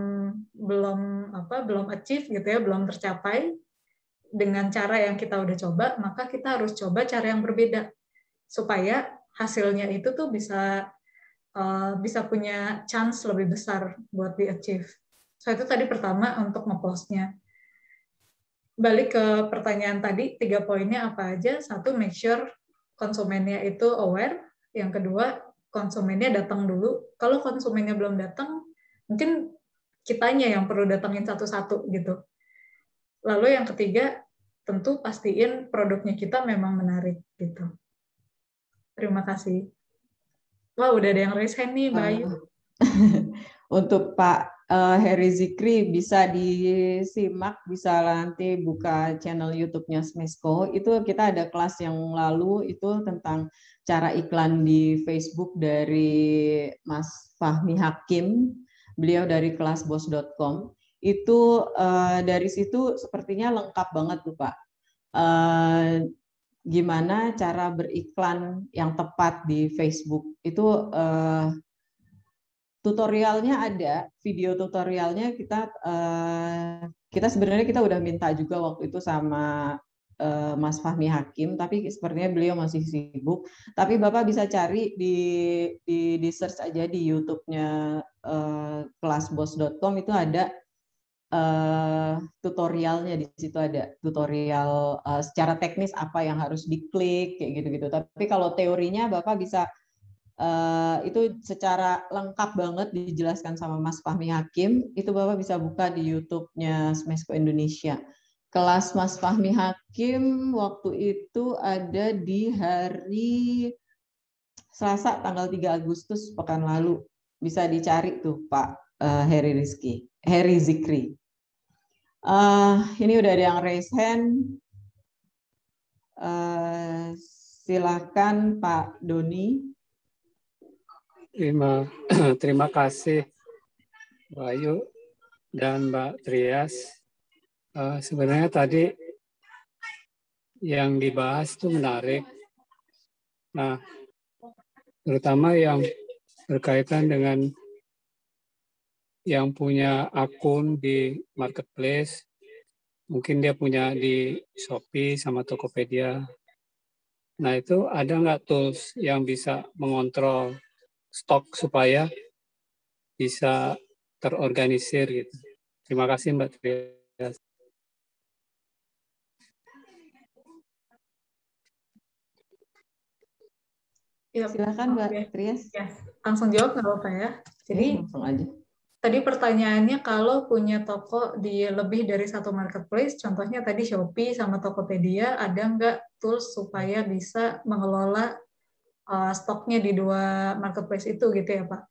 Speaker 3: achieve gitu ya, belum tercapai dengan cara yang kita udah coba, maka kita harus coba cara yang berbeda supaya hasilnya itu tuh bisa punya chance lebih besar buat di-achieve. So itu tadi pertama untuk nge-postnya. Balik ke pertanyaan tadi, 3 poinnya apa aja? Satu, make sure konsumennya itu aware. Yang kedua, konsumennya datang dulu. Kalau konsumennya belum datang, mungkin kitanya yang perlu datangin satu-satu gitu. Lalu yang ketiga, tentu pastiin produknya kita memang menarik gitu. Terima kasih. Wah, udah ada yang raise hand nih, Mbak Ayu.
Speaker 1: Untuk Pak Heri Zikri bisa disimak, bisa nanti buka channel YouTube-nya Smesco. Itu kita ada kelas yang lalu itu tentang cara iklan di Facebook dari Mas Fahmi Hakim. Beliau dari kelasbos.com. Itu dari situ sepertinya lengkap banget tuh Pak. Gimana cara beriklan yang tepat di Facebook. Itu tutorialnya ada, video tutorialnya kita sebenarnya kita udah minta juga waktu itu sama Mas Fahmi Hakim, tapi sepertinya beliau masih sibuk. Tapi Bapak bisa cari di search aja di YouTube-nya kelasbos.com itu ada tutorialnya, di situ ada tutorial secara teknis apa yang harus diklik kayak gitu-gitu. Tapi kalau teorinya Bapak bisa Itu secara lengkap banget dijelaskan sama Mas Fahmi Hakim. Itu Bapak bisa buka di YouTube-nya Smesco Indonesia. Kelas Mas Fahmi Hakim waktu itu ada di hari Selasa tanggal 3 Agustus pekan lalu. Bisa dicari tuh Pak Heri Zikri. Ini udah ada yang raise hand. Silakan Pak Doni.
Speaker 2: Terima kasih Mbak Ayu dan Mbak Trias. Sebenarnya tadi yang dibahas itu menarik. Nah, terutama yang berkaitan dengan yang punya akun di marketplace, mungkin dia punya di Shopee sama Tokopedia. Nah, itu ada nggak tools yang bisa mengontrol stok supaya bisa terorganisir gitu. Terima kasih Mbak Trias.
Speaker 3: Ya,
Speaker 1: silakan Mbak Trias.
Speaker 3: Ya, langsung jawab nggak apa-apa ya. Jadi
Speaker 1: langsung aja.
Speaker 3: Tadi pertanyaannya kalau punya toko di lebih dari satu marketplace, contohnya tadi Shopee sama Tokopedia, ada nggak tools supaya bisa mengelola stoknya di dua marketplace itu gitu ya Pak?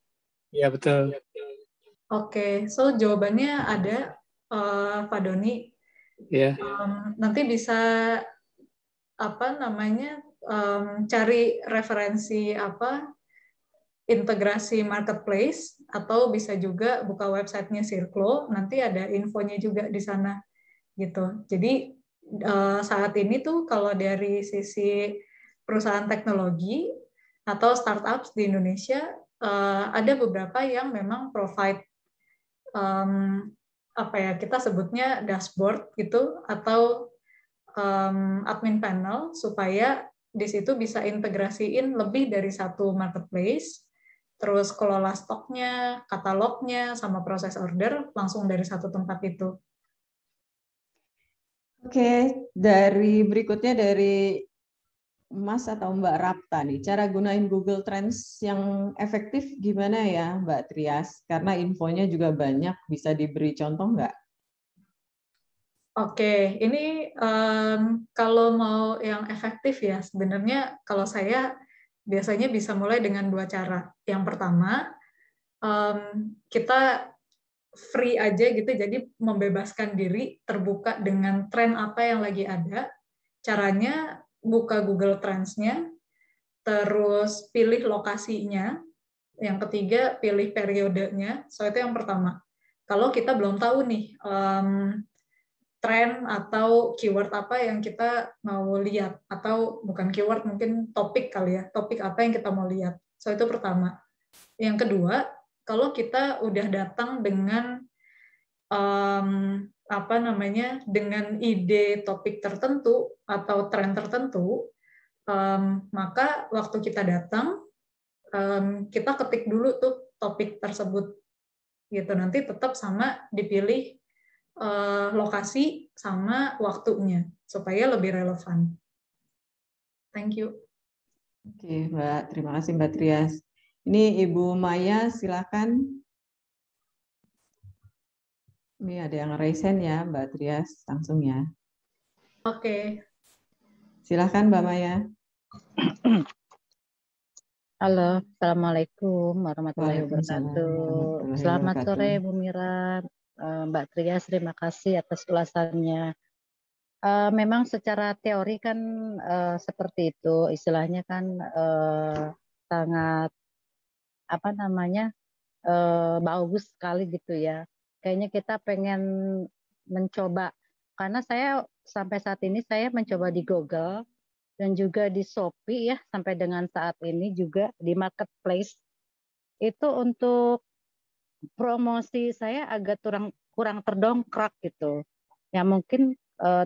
Speaker 2: Iya betul.
Speaker 3: Oke, so jawabannya ada, Pak Doni.
Speaker 2: Iya.
Speaker 3: Nanti bisa cari referensi integrasi marketplace, atau bisa juga buka websitenya Circlo, nanti ada infonya juga di sana gitu. Jadi saat ini tuh kalau dari sisi perusahaan teknologi atau startups di Indonesia, ada beberapa yang memang provide kita sebutnya dashboard gitu, atau admin panel, supaya di situ bisa integrasiin lebih dari satu marketplace, terus kelola stoknya, katalognya, sama proses order langsung dari satu tempat itu.
Speaker 1: Oke, berikutnya dari Mas atau Mbak Rapta nih, cara gunain Google Trends yang efektif gimana ya Mbak Trias? Karena infonya juga banyak, bisa diberi contoh nggak?
Speaker 3: Oke, ini kalau mau yang efektif ya, sebenarnya kalau saya biasanya bisa mulai dengan dua cara. Yang pertama, kita free aja gitu, jadi membebaskan diri, terbuka dengan tren apa yang lagi ada. Caranya buka Google Trends-nya, terus pilih lokasinya. Yang ketiga, pilih periodenya. So, itu yang pertama. Kalau kita belum tahu nih, tren atau keyword apa yang kita mau lihat, atau bukan keyword, mungkin topik kali ya, topik apa yang kita mau lihat. So, itu pertama. Yang kedua, kalau kita udah datang dengan dengan ide topik tertentu atau tren tertentu, maka waktu kita datang, kita ketik dulu tuh topik tersebut gitu. Nanti tetap sama dipilih lokasi sama waktunya supaya lebih relevan. Thank you.
Speaker 1: Oke, Mbak. Terima kasih Mbak Trias. Ini Ibu Maya, silakan. Ini ada yang raise hand ya, Mbak Trias, langsung ya.
Speaker 3: Oke.
Speaker 1: Silakan Mbak Maya.
Speaker 4: Halo, Assalamualaikum warahmatullahi wabarakatuh. Selamat sore Bu Mira, Mbak Trias, terima kasih atas ulasannya. Memang secara teori kan seperti itu, istilahnya kan sangat bagus sekali gitu ya. Kayaknya kita pengen mencoba, karena saya sampai saat ini saya mencoba di Google dan juga di Shopee ya, sampai dengan saat ini juga di marketplace itu untuk promosi saya agak kurang terdongkrak gitu. Ya mungkin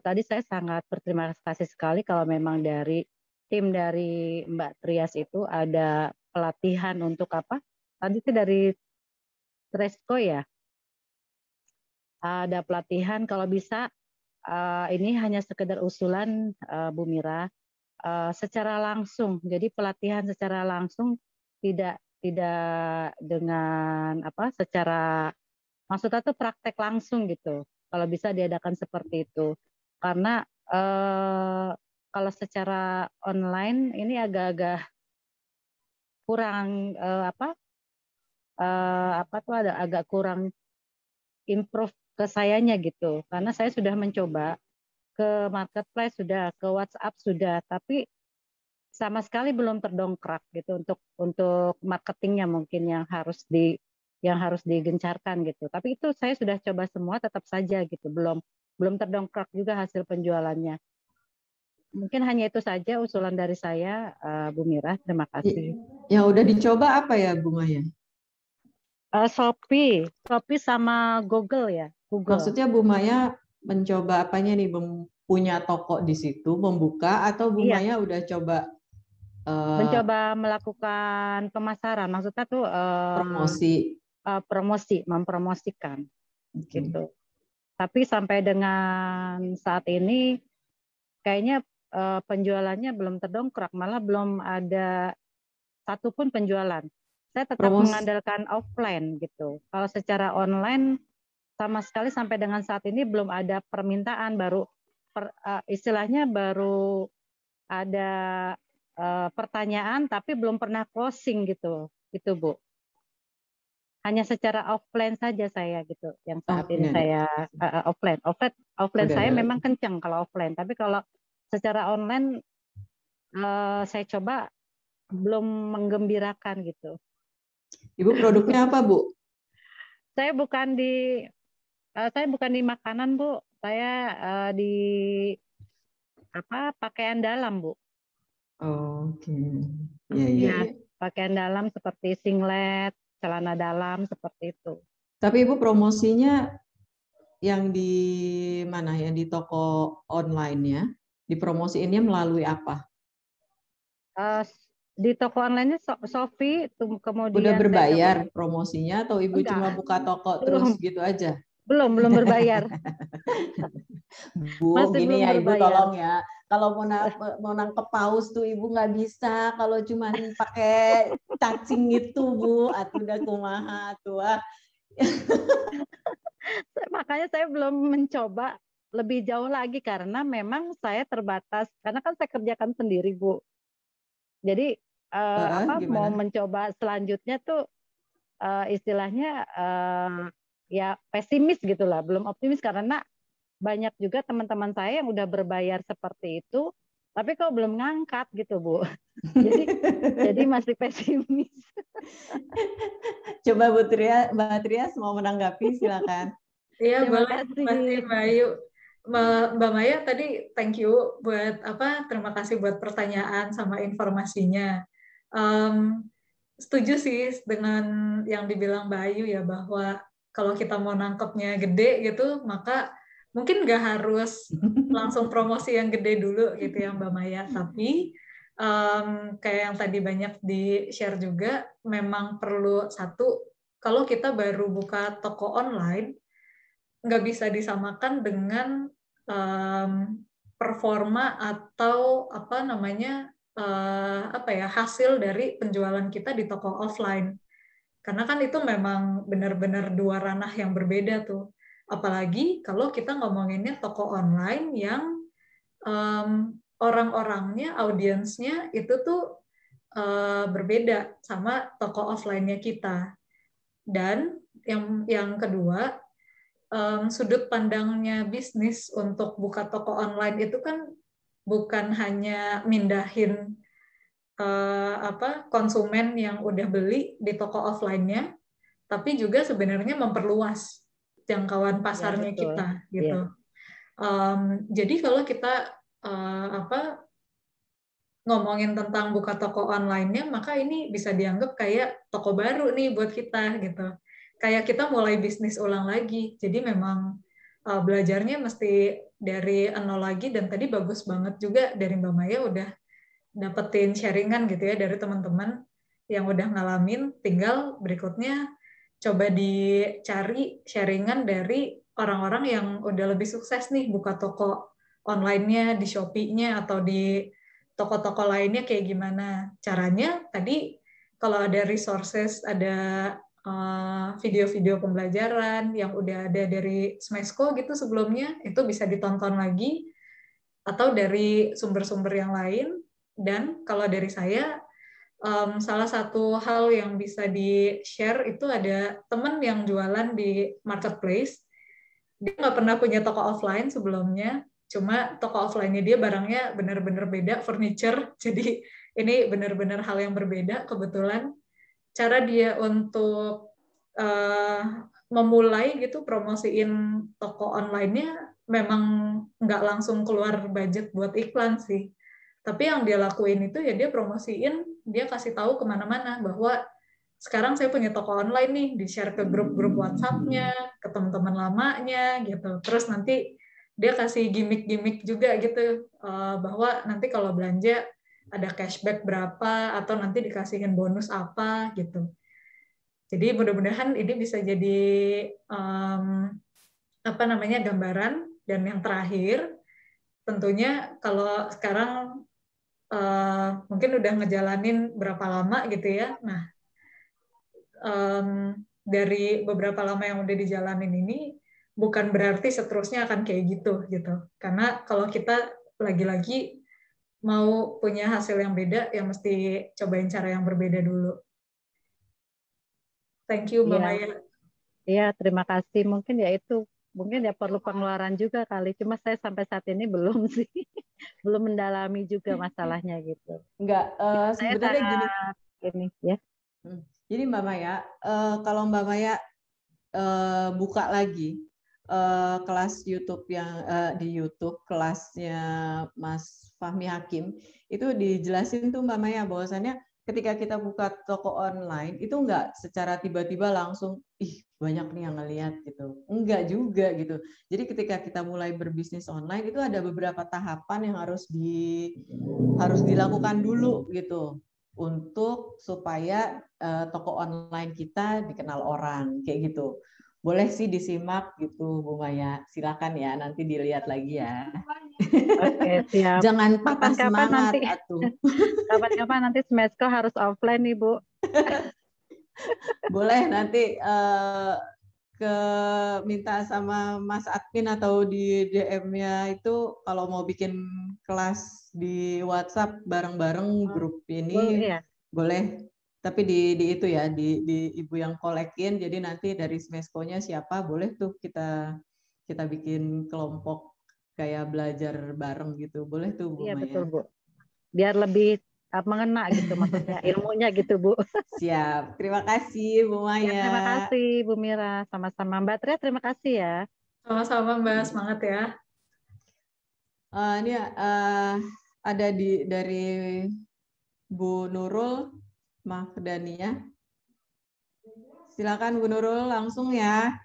Speaker 4: tadi saya sangat berterima kasih sekali kalau memang dari tim dari Mbak Trias itu ada pelatihan untuk apa? Tadi itu dari Tresco ya. Ada pelatihan, kalau bisa ini hanya sekedar usulan Bu Mira. Secara langsung, jadi pelatihan secara langsung tidak dengan apa secara maksudnya tuh praktek langsung gitu. Kalau bisa diadakan seperti itu. Karena kalau secara online ini agak-agak kurang apa tuh ada agak kurang improve ke sayanya gitu. Karena saya sudah mencoba ke marketplace sudah, ke WhatsApp sudah, tapi sama sekali belum terdongkrak gitu untuk marketingnya mungkin yang harus digencarkan gitu. Tapi itu saya sudah coba semua tetap saja gitu, belum terdongkrak juga hasil penjualannya. Mungkin hanya itu saja usulan dari saya, Bu Mira. Terima kasih.
Speaker 1: Yang udah dicoba apa ya, Bu Maya?
Speaker 4: Shopee sama Google ya. Google.
Speaker 1: Maksudnya Bu Maya mencoba apanya nih? Punya toko di situ, membuka, atau Bu Maya udah coba
Speaker 4: mencoba melakukan pemasaran? Maksudnya tuh mempromosikan gitu. Tapi sampai dengan saat ini kayaknya penjualannya belum terdongkrak, malah belum ada satupun penjualan. Saya tetap mengandalkan offline gitu. Kalau secara online sama sekali sampai dengan saat ini belum ada permintaan, istilahnya baru ada pertanyaan tapi belum pernah closing gitu. Gitu, Bu. Hanya secara offline saja saya gitu yang saat ini saya offline saya memang kencang kalau offline, tapi kalau secara online saya coba belum menggembirakan gitu.
Speaker 1: Ibu produknya apa, Bu?
Speaker 4: Saya bukan di makanan, Bu. Saya di pakaian dalam, Bu.
Speaker 1: Oke. Ya.
Speaker 4: Pakaian dalam seperti singlet, celana dalam seperti itu.
Speaker 1: Tapi Ibu promosinya yang di mana? Yang di toko online-nya, dipromosiinnya melalui apa?
Speaker 4: Di toko online-nya Shopee, kemudian
Speaker 1: udah berbayar promosinya atau Ibu cuma buka toko terus gitu aja?
Speaker 4: Belum berbayar.
Speaker 1: Bu, masih gini ya Ibu, tolong ya. Kalau mau nangkep paus tuh Ibu nggak bisa kalau cuma pakai cacing itu, Bu. Atuh udah kumaha tuh.
Speaker 4: Makanya saya belum mencoba lebih jauh lagi karena memang saya terbatas. Karena kan saya kerjakan sendiri, Bu. Jadi mau mencoba selanjutnya tuh istilahnya ya pesimis gitulah, belum optimis karena banyak juga teman-teman saya yang udah berbayar seperti itu, tapi kok belum ngangkat gitu, Bu. jadi masih pesimis.
Speaker 1: Coba Mbak Trias mau menanggapi, silakan.
Speaker 3: Iya, boleh. Terima kasih Mbak Ayu. Mbak Maya tadi thank you buat terima kasih buat pertanyaan sama informasinya. Setuju sih dengan yang dibilang Mbak Ayu ya, bahwa kalau kita mau nangkepnya gede gitu, maka mungkin nggak harus langsung promosi yang gede dulu gitu ya Mbak Maya, tapi kayak yang tadi banyak di-share juga, memang perlu satu, kalau kita baru buka toko online, nggak bisa disamakan dengan performa atau hasil dari penjualan kita di toko offline. Karena kan itu memang benar-benar dua ranah yang berbeda tuh. Apalagi kalau kita ngomonginnya toko online yang orang-orangnya, audiensnya itu tuh berbeda sama toko offline-nya kita. Dan yang kedua, sudut pandangnya bisnis untuk buka toko online itu kan bukan hanya mindahin konsumen yang udah beli di toko offline-nya, tapi juga sebenarnya memperluas jangkauan pasarnya kita gitu. Jadi kalau kita ngomongin tentang buka toko online-nya, maka ini bisa dianggap kayak toko baru nih buat kita gitu. Kayak kita mulai bisnis ulang lagi. Jadi memang belajarnya mesti dari nol lagi, dan tadi bagus banget juga dari Mbak Maya udah dapetin sharingan gitu ya dari teman-teman yang udah ngalamin. Tinggal berikutnya coba dicari sharingan dari orang-orang yang udah lebih sukses nih buka toko online-nya di Shopee-nya atau di toko-toko lainnya, kayak gimana caranya. Tadi kalau ada resources, ada video-video pembelajaran yang udah ada dari Smesco gitu sebelumnya, itu bisa ditonton lagi, atau dari sumber-sumber yang lain. Dan kalau dari saya, salah satu hal yang bisa di-share itu ada teman yang jualan di marketplace. Dia nggak pernah punya toko offline sebelumnya, cuma toko offline-nya dia barangnya benar-benar beda, furniture. Jadi ini benar-benar hal yang berbeda kebetulan. Cara dia untuk memulai gitu promosiin toko online-nya memang nggak langsung keluar budget buat iklan sih. Tapi yang dia lakuin itu ya dia promosiin, dia kasih tahu kemana-mana bahwa sekarang saya punya toko online nih, di-share ke grup-grup WhatsApp-nya, ke teman-teman lamanya gitu. Terus nanti dia kasih gimmick-gimmick juga gitu, bahwa nanti kalau belanja ada cashback berapa, atau nanti dikasihin bonus apa gitu. Jadi mudah-mudahan ini bisa jadi gambaran. Dan yang terakhir, tentunya kalau sekarang mungkin udah ngejalanin berapa lama gitu ya. Nah, dari beberapa lama yang udah dijalanin ini, bukan berarti seterusnya akan kayak gitu. Karena kalau kita lagi-lagi mau punya hasil yang beda, ya mesti cobain cara yang berbeda dulu. Thank you, Mbak Maya.
Speaker 4: Iya, terima kasih. Mungkin ya perlu pengeluaran juga kali. Cuma saya sampai saat ini belum sih, belum mendalami juga masalahnya gitu.
Speaker 1: Enggak, sebenarnya
Speaker 4: gini ya.
Speaker 1: Jadi Mbak Maya, kalau Mbak Maya buka lagi kelas YouTube yang di YouTube kelasnya Mas Fahmi Hakim, itu dijelasin tuh Mbak Maya bahwasannya ketika kita buka toko online itu enggak secara tiba-tiba langsung banyak nih yang ngelihat gitu. Enggak juga gitu. Jadi ketika kita mulai berbisnis online itu ada beberapa tahapan yang harus dilakukan dulu gitu untuk supaya toko online kita dikenal orang kayak gitu. Boleh sih disimak gitu Bu Maya. Silakan ya, nanti dilihat lagi ya.
Speaker 4: Oke, siap.
Speaker 1: Jangan patah semangat atuh.
Speaker 4: Kapan-kapan nanti Smesco harus offline nih, Bu.
Speaker 1: Boleh nanti minta sama Mas admin atau di DM-nya itu kalau mau bikin kelas di WhatsApp bareng-bareng grup ini boleh. Tapi di itu ya di Ibu yang kolekin, jadi nanti dari Smesco-nya siapa boleh tuh kita bikin kelompok kayak belajar bareng gitu, boleh tuh Bu Maya.
Speaker 4: Betul Bu, biar lebih mengena gitu maksudnya ilmunya gitu Bu.
Speaker 1: Siap, terima kasih Bu Maya.
Speaker 4: Terima kasih Bu Mira, sama-sama Mbak Tria, terima kasih ya.
Speaker 3: Sama-sama Mbak, semangat ya.
Speaker 1: Ini ada dari Bu Nurul Mahdania. Silakan Bu Nurul langsung ya.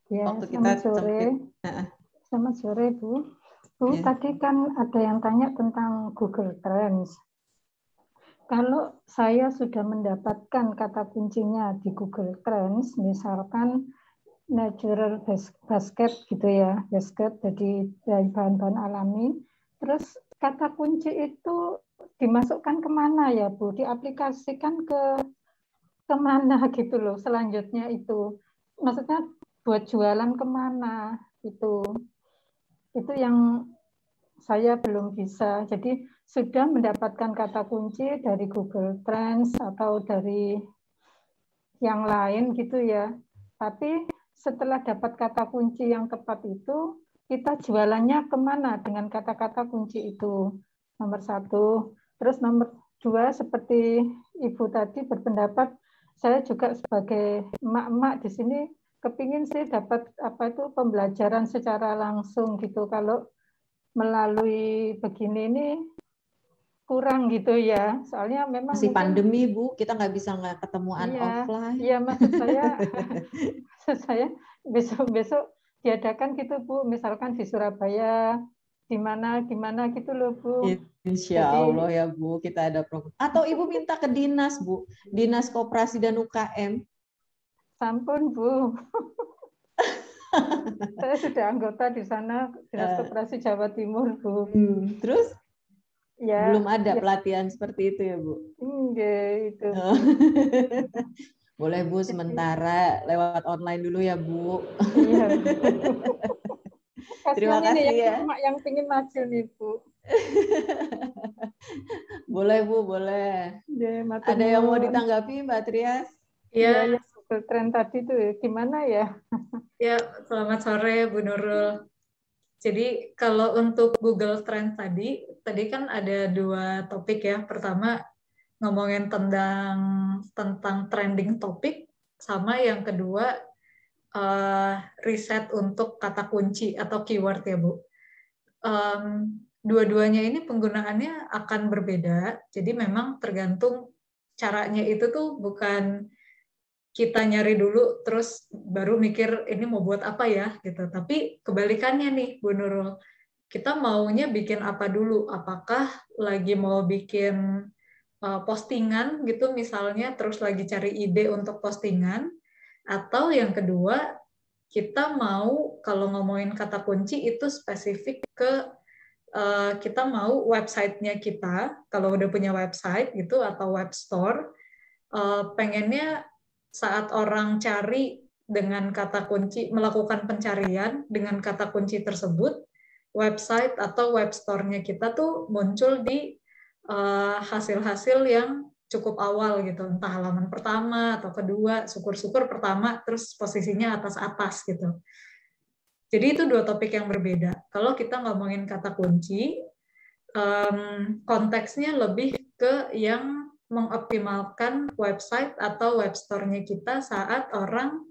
Speaker 5: Ya,
Speaker 1: waktu kita
Speaker 5: selamat sore Bu. Bu, tadi kan ada yang tanya tentang Google Trends. Kalau saya sudah mendapatkan kata kuncinya di Google Trends, misalkan natural basket gitu ya, basket jadi dari bahan-bahan alami, terus kata kunci itu dimasukkan kemana ya Bu? Diaplikasikan kemana gitu loh selanjutnya itu? Maksudnya buat jualan kemana itu yang saya belum bisa. Jadi sudah mendapatkan kata kunci dari Google Trends atau dari yang lain gitu ya. Tapi setelah dapat kata kunci yang tepat itu, kita jualannya kemana dengan kata-kata kunci itu? Nomor satu. Terus nomor dua, seperti Ibu tadi berpendapat, saya juga sebagai emak-emak di sini kepingin sih dapat pembelajaran secara langsung gitu. Kalau melalui begini ini kurang gitu ya, soalnya memang
Speaker 1: masih pandemi Bu, kita nggak bisa ketemuan offline.
Speaker 5: Iya, maksud saya besok diadakan gitu Bu, misalkan di Surabaya, di mana gitu loh Bu.
Speaker 1: Insya Allah ya Bu, kita ada program. Atau Ibu minta ke dinas Bu, Dinas Koperasi dan UKM.
Speaker 5: Sampun Bu. Saya sudah anggota di sana, Dinas Koperasi Jawa Timur Bu.
Speaker 1: Terus?
Speaker 5: Ya,
Speaker 1: Belum ada
Speaker 5: ya.
Speaker 1: pelatihan seperti itu ya, Bu?
Speaker 5: Enggak, itu.
Speaker 1: Oh. Boleh, Bu, sementara lewat online dulu ya, Bu.
Speaker 5: Iya.
Speaker 1: Terima
Speaker 5: Kasihan ini
Speaker 1: kasih ya.
Speaker 5: yang pingin maju nih, Bu.
Speaker 1: Boleh, Bu, boleh.
Speaker 5: Ya,
Speaker 1: Ada yang mau ditanggapi, Mbak Trias?
Speaker 5: Iya, ya, Google Trend tadi tuh gimana ya?
Speaker 3: Ya, selamat sore Bu Nurul. Jadi kalau untuk Google Trend tadi kan ada 2 topik ya. Pertama ngomongin tentang trending topik, sama yang kedua riset untuk kata kunci atau keyword ya Bu. Dua-duanya ini penggunaannya akan berbeda. Jadi memang tergantung caranya itu tuh bukan kita nyari dulu terus baru mikir ini mau buat apa ya gitu. Tapi kebalikannya nih Bu Nurul, kita maunya bikin apa dulu? Apakah lagi mau bikin postingan gitu misalnya, terus lagi cari ide untuk postingan, atau yang kedua kita mau kalau ngomongin kata kunci itu spesifik ke kita mau websitenya kita, kalau udah punya website gitu atau web store, pengennya saat orang cari dengan kata kunci, melakukan pencarian dengan kata kunci tersebut, website atau web store-nya kita tuh muncul di hasil-hasil yang cukup awal gitu, entah halaman pertama atau kedua, syukur-syukur pertama, terus posisinya atas-atas gitu. Jadi itu 2 topik yang berbeda. Kalau kita ngomongin kata kunci, konteksnya lebih ke yang mengoptimalkan website atau web store-nya kita saat orang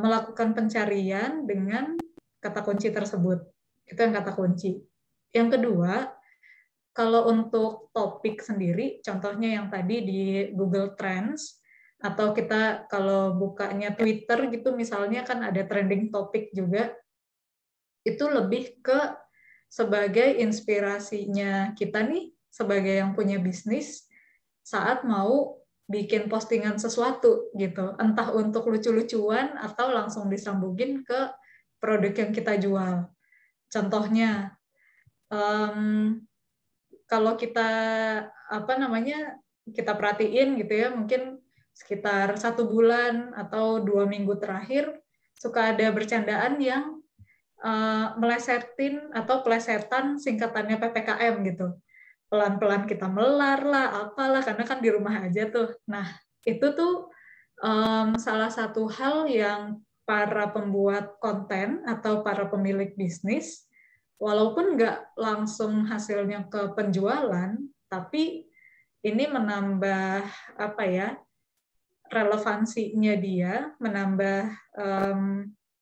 Speaker 3: melakukan pencarian dengan kata kunci tersebut. Itu yang kata kunci. Yang kedua, kalau untuk topik sendiri, contohnya yang tadi di Google Trends, atau kita kalau bukanya Twitter gitu misalnya kan ada trending topik juga, itu lebih ke sebagai inspirasinya kita nih, sebagai yang punya bisnis, saat mau bikin postingan sesuatu gitu, entah untuk lucu-lucuan atau langsung disambungin ke produk yang kita jual. Contohnya, kalau kita kita perhatiin gitu ya, mungkin sekitar 1 bulan atau 2 minggu terakhir suka ada bercandaan yang melesetin atau plesetan singkatannya PPKM gitu. Pelan-pelan kita melar lah, apalah, karena kan di rumah aja tuh. Nah, itu tuh salah satu hal yang para pembuat konten atau para pemilik bisnis, walaupun nggak langsung hasilnya ke penjualan, tapi ini menambah relevansinya dia, menambah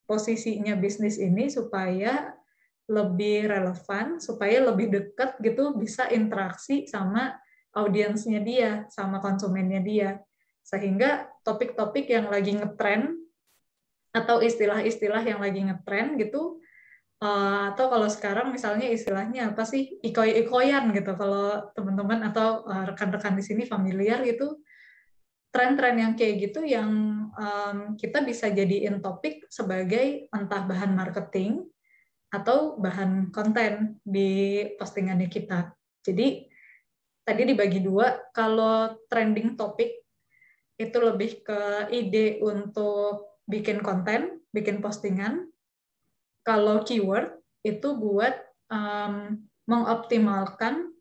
Speaker 3: posisinya bisnis ini supaya lebih relevan, supaya lebih dekat gitu, bisa interaksi sama audiensnya dia, sama konsumennya dia. Sehingga topik-topik yang lagi ngetren atau istilah-istilah yang lagi ngetren gitu, atau kalau sekarang misalnya istilahnya apa sih, ikoy-ikoyan gitu, kalau teman-teman atau rekan-rekan di sini familiar gitu, tren-tren yang kayak gitu yang kita bisa jadiin topik sebagai entah bahan marketing atau bahan konten di postingannya kita. Jadi tadi dibagi 2, kalau trending topik itu lebih ke ide untuk bikin konten, bikin postingan. Kalau keyword itu buat mengoptimalkan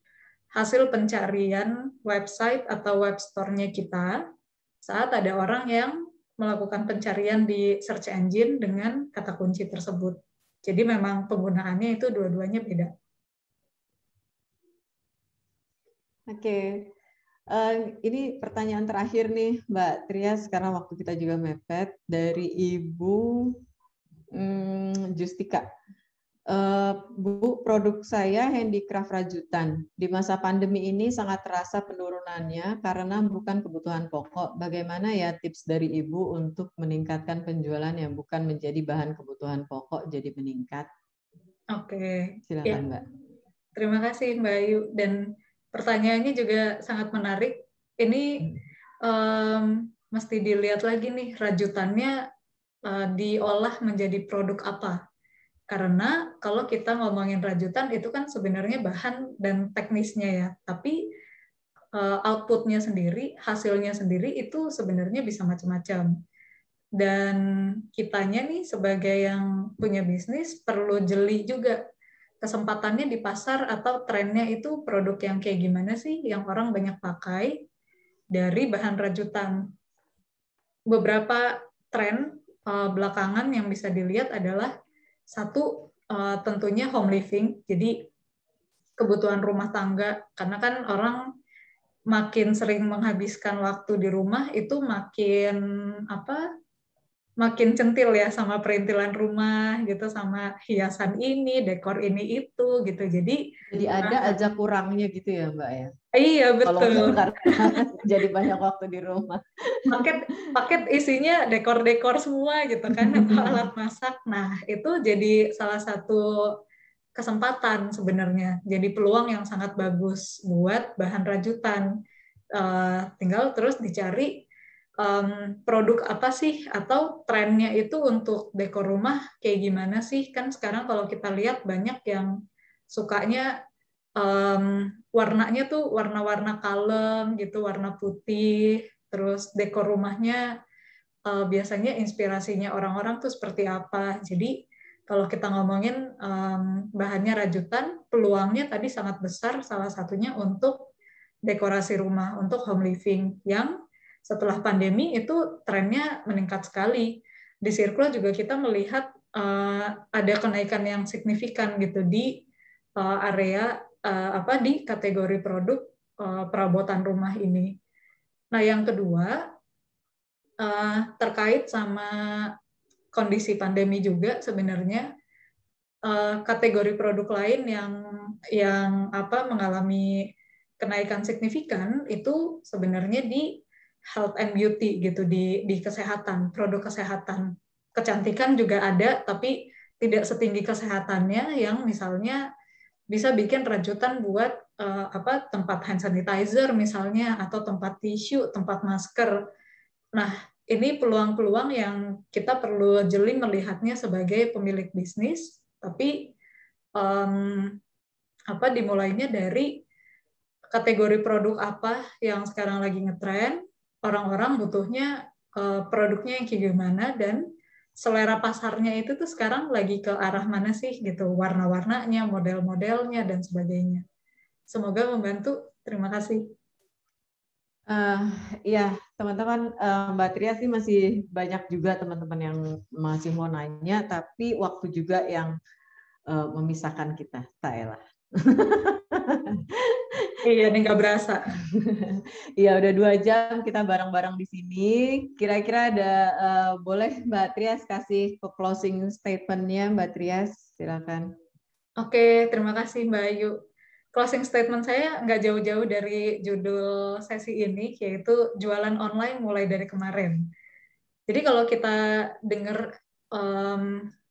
Speaker 3: hasil pencarian website atau web store-nya kita saat ada orang yang melakukan pencarian di search engine dengan kata kunci tersebut. Jadi memang penggunaannya itu dua-duanya beda.
Speaker 1: Oke. Ini pertanyaan terakhir nih, Mbak Trias, karena waktu kita juga mepet, dari Ibu Justika. Bu, produk saya handicraft rajutan. Di masa pandemi ini sangat terasa penurunannya karena bukan kebutuhan pokok. Bagaimana ya tips dari Ibu untuk meningkatkan penjualan yang bukan menjadi bahan kebutuhan pokok jadi meningkat?
Speaker 3: Oke.
Speaker 1: Silakan,
Speaker 3: ya.
Speaker 1: Mbak.
Speaker 3: Terima kasih Mbak Ayu, dan pertanyaannya juga sangat menarik. Ini mesti dilihat lagi nih, rajutannya diolah menjadi produk apa. Karena kalau kita ngomongin rajutan itu kan sebenarnya bahan dan teknisnya ya, tapi outputnya sendiri, hasilnya sendiri itu sebenarnya bisa macam-macam. Dan kitanya nih sebagai yang punya bisnis perlu jeli juga kesempatannya di pasar atau trennya itu produk yang kayak gimana sih yang orang banyak pakai dari bahan rajutan. Beberapa tren belakangan yang bisa dilihat adalah satu, tentunya home living, jadi kebutuhan rumah tangga, karena kan orang makin sering menghabiskan waktu di rumah itu makin centil ya sama perintilan rumah gitu, sama hiasan ini, dekor ini itu gitu. Jadi
Speaker 1: ada aja kurangnya gitu ya Mbak ya.
Speaker 3: Iya betul.
Speaker 1: Karena jadi banyak waktu di rumah.
Speaker 3: Paket isinya dekor-dekor semua gitu kan, atau alat masak. Nah itu jadi salah satu kesempatan sebenarnya. Jadi peluang yang sangat bagus buat bahan rajutan. Tinggal terus dicari produk apa sih atau trennya itu untuk dekor rumah kayak gimana sih. Kan sekarang kalau kita lihat banyak yang sukanya warnanya tuh warna-warna kalem gitu, warna putih, terus dekor rumahnya biasanya inspirasinya orang-orang tuh seperti apa. Jadi kalau kita ngomongin bahannya rajutan, peluangnya tadi sangat besar, salah satunya untuk dekorasi rumah, untuk home living, yang setelah pandemi itu trennya meningkat sekali. Di Circle juga kita melihat ada kenaikan yang signifikan gitu di area di kategori produk perabotan rumah ini. Nah, yang kedua terkait sama kondisi pandemi juga sebenarnya kategori produk lain yang mengalami kenaikan signifikan itu sebenarnya di health and beauty gitu, di kesehatan, produk kesehatan. Kecantikan juga ada, tapi tidak setinggi kesehatannya yang misalnya bisa bikin rajutan buat tempat hand sanitizer misalnya, atau tempat tisu, tempat masker. Nah, ini peluang-peluang yang kita perlu jeli melihatnya sebagai pemilik bisnis, tapi dimulainya dari kategori produk apa yang sekarang lagi ngetren, orang-orang butuhnya produknya yang kayak gimana, dan selera pasarnya itu tuh sekarang lagi ke arah mana sih gitu, warna-warnanya, model-modelnya, dan sebagainya. Semoga membantu. Terima kasih.
Speaker 1: Ya, teman-teman, Mbak Tria sih masih banyak juga teman-teman yang masih mau nanya, tapi waktu juga yang memisahkan kita, Taela.
Speaker 3: Iya, ini nggak berasa.
Speaker 1: Iya, udah 2 jam kita bareng-bareng di sini. Kira-kira ada boleh Mbak Trias kasih closing statement-nya, Mbak Trias, silakan.
Speaker 3: Oke, terima kasih Mbak Ayu. Closing statement saya nggak jauh-jauh dari judul sesi ini, yaitu jualan online mulai dari kemarin. Jadi kalau kita dengar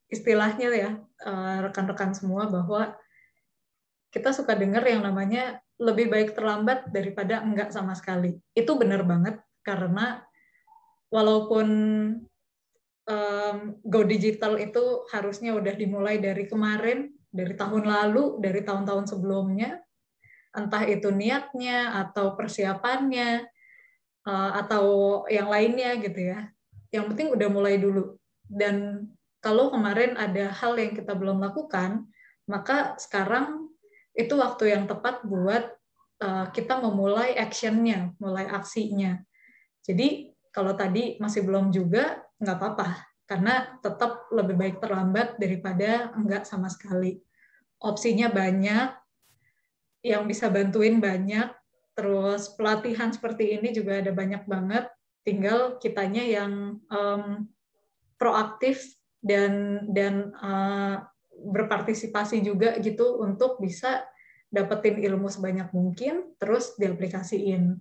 Speaker 3: istilahnya ya, rekan-rekan semua, bahwa kita suka dengar yang namanya lebih baik terlambat daripada enggak sama sekali. Itu benar banget, karena walaupun go digital itu harusnya udah dimulai dari kemarin, dari tahun lalu, dari tahun-tahun sebelumnya, entah itu niatnya atau persiapannya atau yang lainnya gitu ya. Yang penting udah mulai dulu. Dan kalau kemarin ada hal yang kita belum lakukan, maka sekarang itu waktu yang tepat buat kita memulai action-nya, mulai aksinya. Jadi kalau tadi masih belum juga, nggak apa-apa, karena tetap lebih baik terlambat daripada enggak sama sekali. Opsinya banyak, yang bisa bantuin banyak, terus pelatihan seperti ini juga ada banyak banget, tinggal kitanya yang proaktif dan berpartisipasi juga gitu untuk bisa dapetin ilmu sebanyak mungkin, terus diaplikasiin.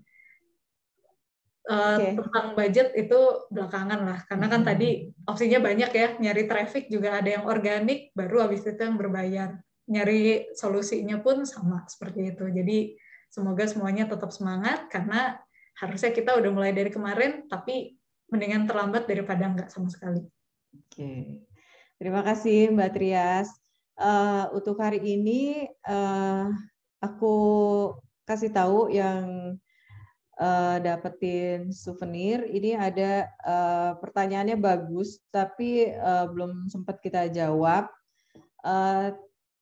Speaker 3: Tentang budget itu belakangan lah, karena kan tadi opsinya banyak ya, nyari traffic juga ada yang organik, baru habis itu yang berbayar. Nyari solusinya pun sama seperti itu. Jadi semoga semuanya tetap semangat, karena harusnya kita udah mulai dari kemarin, tapi mendingan terlambat daripada enggak sama sekali.
Speaker 1: Oke. Terima kasih Mbak Trias. Untuk hari ini aku kasih tahu yang dapetin souvenir. Ini ada pertanyaannya bagus, tapi belum sempat kita jawab.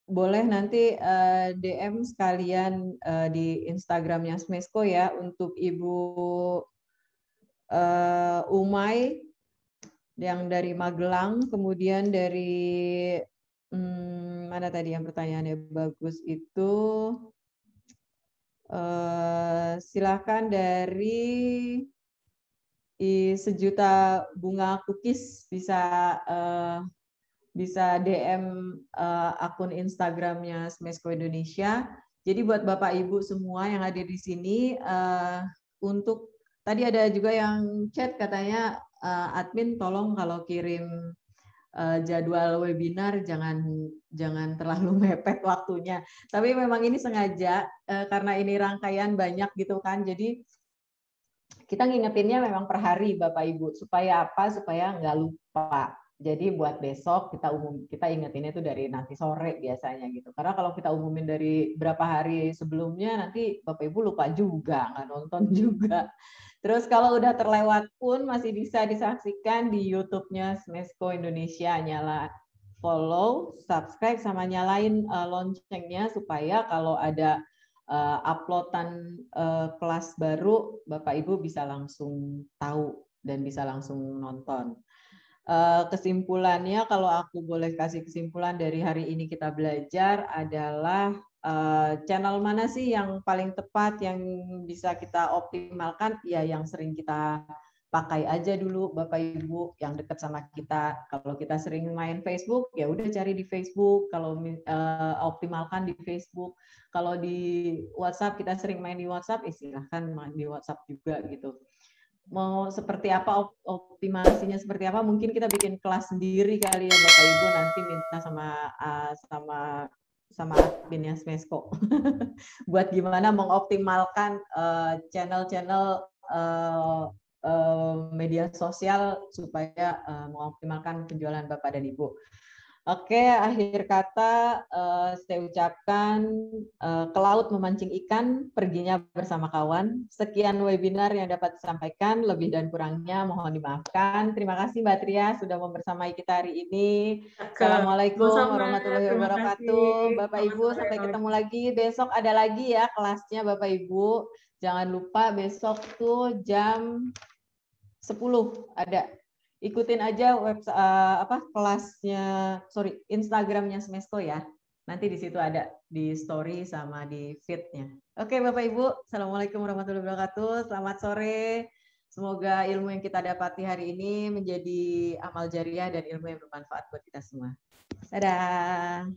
Speaker 1: Boleh nanti DM sekalian di Instagramnya Smesco ya untuk Ibu Umay yang dari Magelang, kemudian dari mana tadi yang pertanyaannya bagus itu, silakan dari Sejuta Bunga Cookies bisa DM akun Instagramnya Smesco Indonesia. Jadi buat Bapak Ibu semua yang hadir di sini, untuk tadi ada juga yang chat katanya, admin tolong kalau kirim jadwal webinar jangan terlalu mepet waktunya. Tapi memang ini sengaja karena ini rangkaian banyak gitu kan. Jadi kita ngingetinnya memang per hari Bapak Ibu. Supaya apa? Supaya nggak lupa. Jadi buat besok kita ingetinnya itu dari nanti sore biasanya gitu. Karena kalau kita umumin dari berapa hari sebelumnya nanti Bapak Ibu lupa juga, nggak nonton juga. Terus kalau udah terlewat pun masih bisa disaksikan di YouTube-nya Smesco Indonesia. Nyala follow, subscribe, sama nyalain loncengnya supaya kalau ada uploadan kelas baru, Bapak Ibu bisa langsung tahu dan bisa langsung nonton. Kesimpulannya, kalau aku boleh kasih kesimpulan dari hari ini kita belajar adalah channel mana sih yang paling tepat, yang bisa kita optimalkan, ya yang sering kita pakai aja dulu Bapak Ibu, yang dekat sama kita. Kalau kita sering main Facebook, ya udah cari di Facebook, kalau optimalkan di Facebook. Kalau di WhatsApp, kita sering main di WhatsApp, silahkan main di WhatsApp juga gitu. Mau seperti apa, optimasinya seperti apa, mungkin kita bikin kelas sendiri kali ya Bapak Ibu, nanti minta sama adminnya Smesco buat gimana mengoptimalkan channel-channel media sosial supaya mengoptimalkan penjualan Bapak dan Ibu. Oke, akhir kata saya ucapkan ke laut memancing ikan, perginya bersama kawan. Sekian webinar yang dapat disampaikan, lebih dan kurangnya mohon dimaafkan. Terima kasih Mbak Tria sudah membersamai kita hari ini. Assalamualaikum warahmatullahi wabarakatuh. Bapak Ibu, sampai ketemu lagi. Besok ada lagi ya kelasnya Bapak Ibu. Jangan lupa besok tuh jam 10 ada. Ikutin aja kelasnya, Instagramnya Smesco ya. Nanti di situ ada di story sama di feed-nya. Oke Bapak Ibu, Assalamualaikum warahmatullahi wabarakatuh. Selamat sore. Semoga ilmu yang kita dapati hari ini menjadi amal jariah dan ilmu yang bermanfaat buat kita semua. Dadah.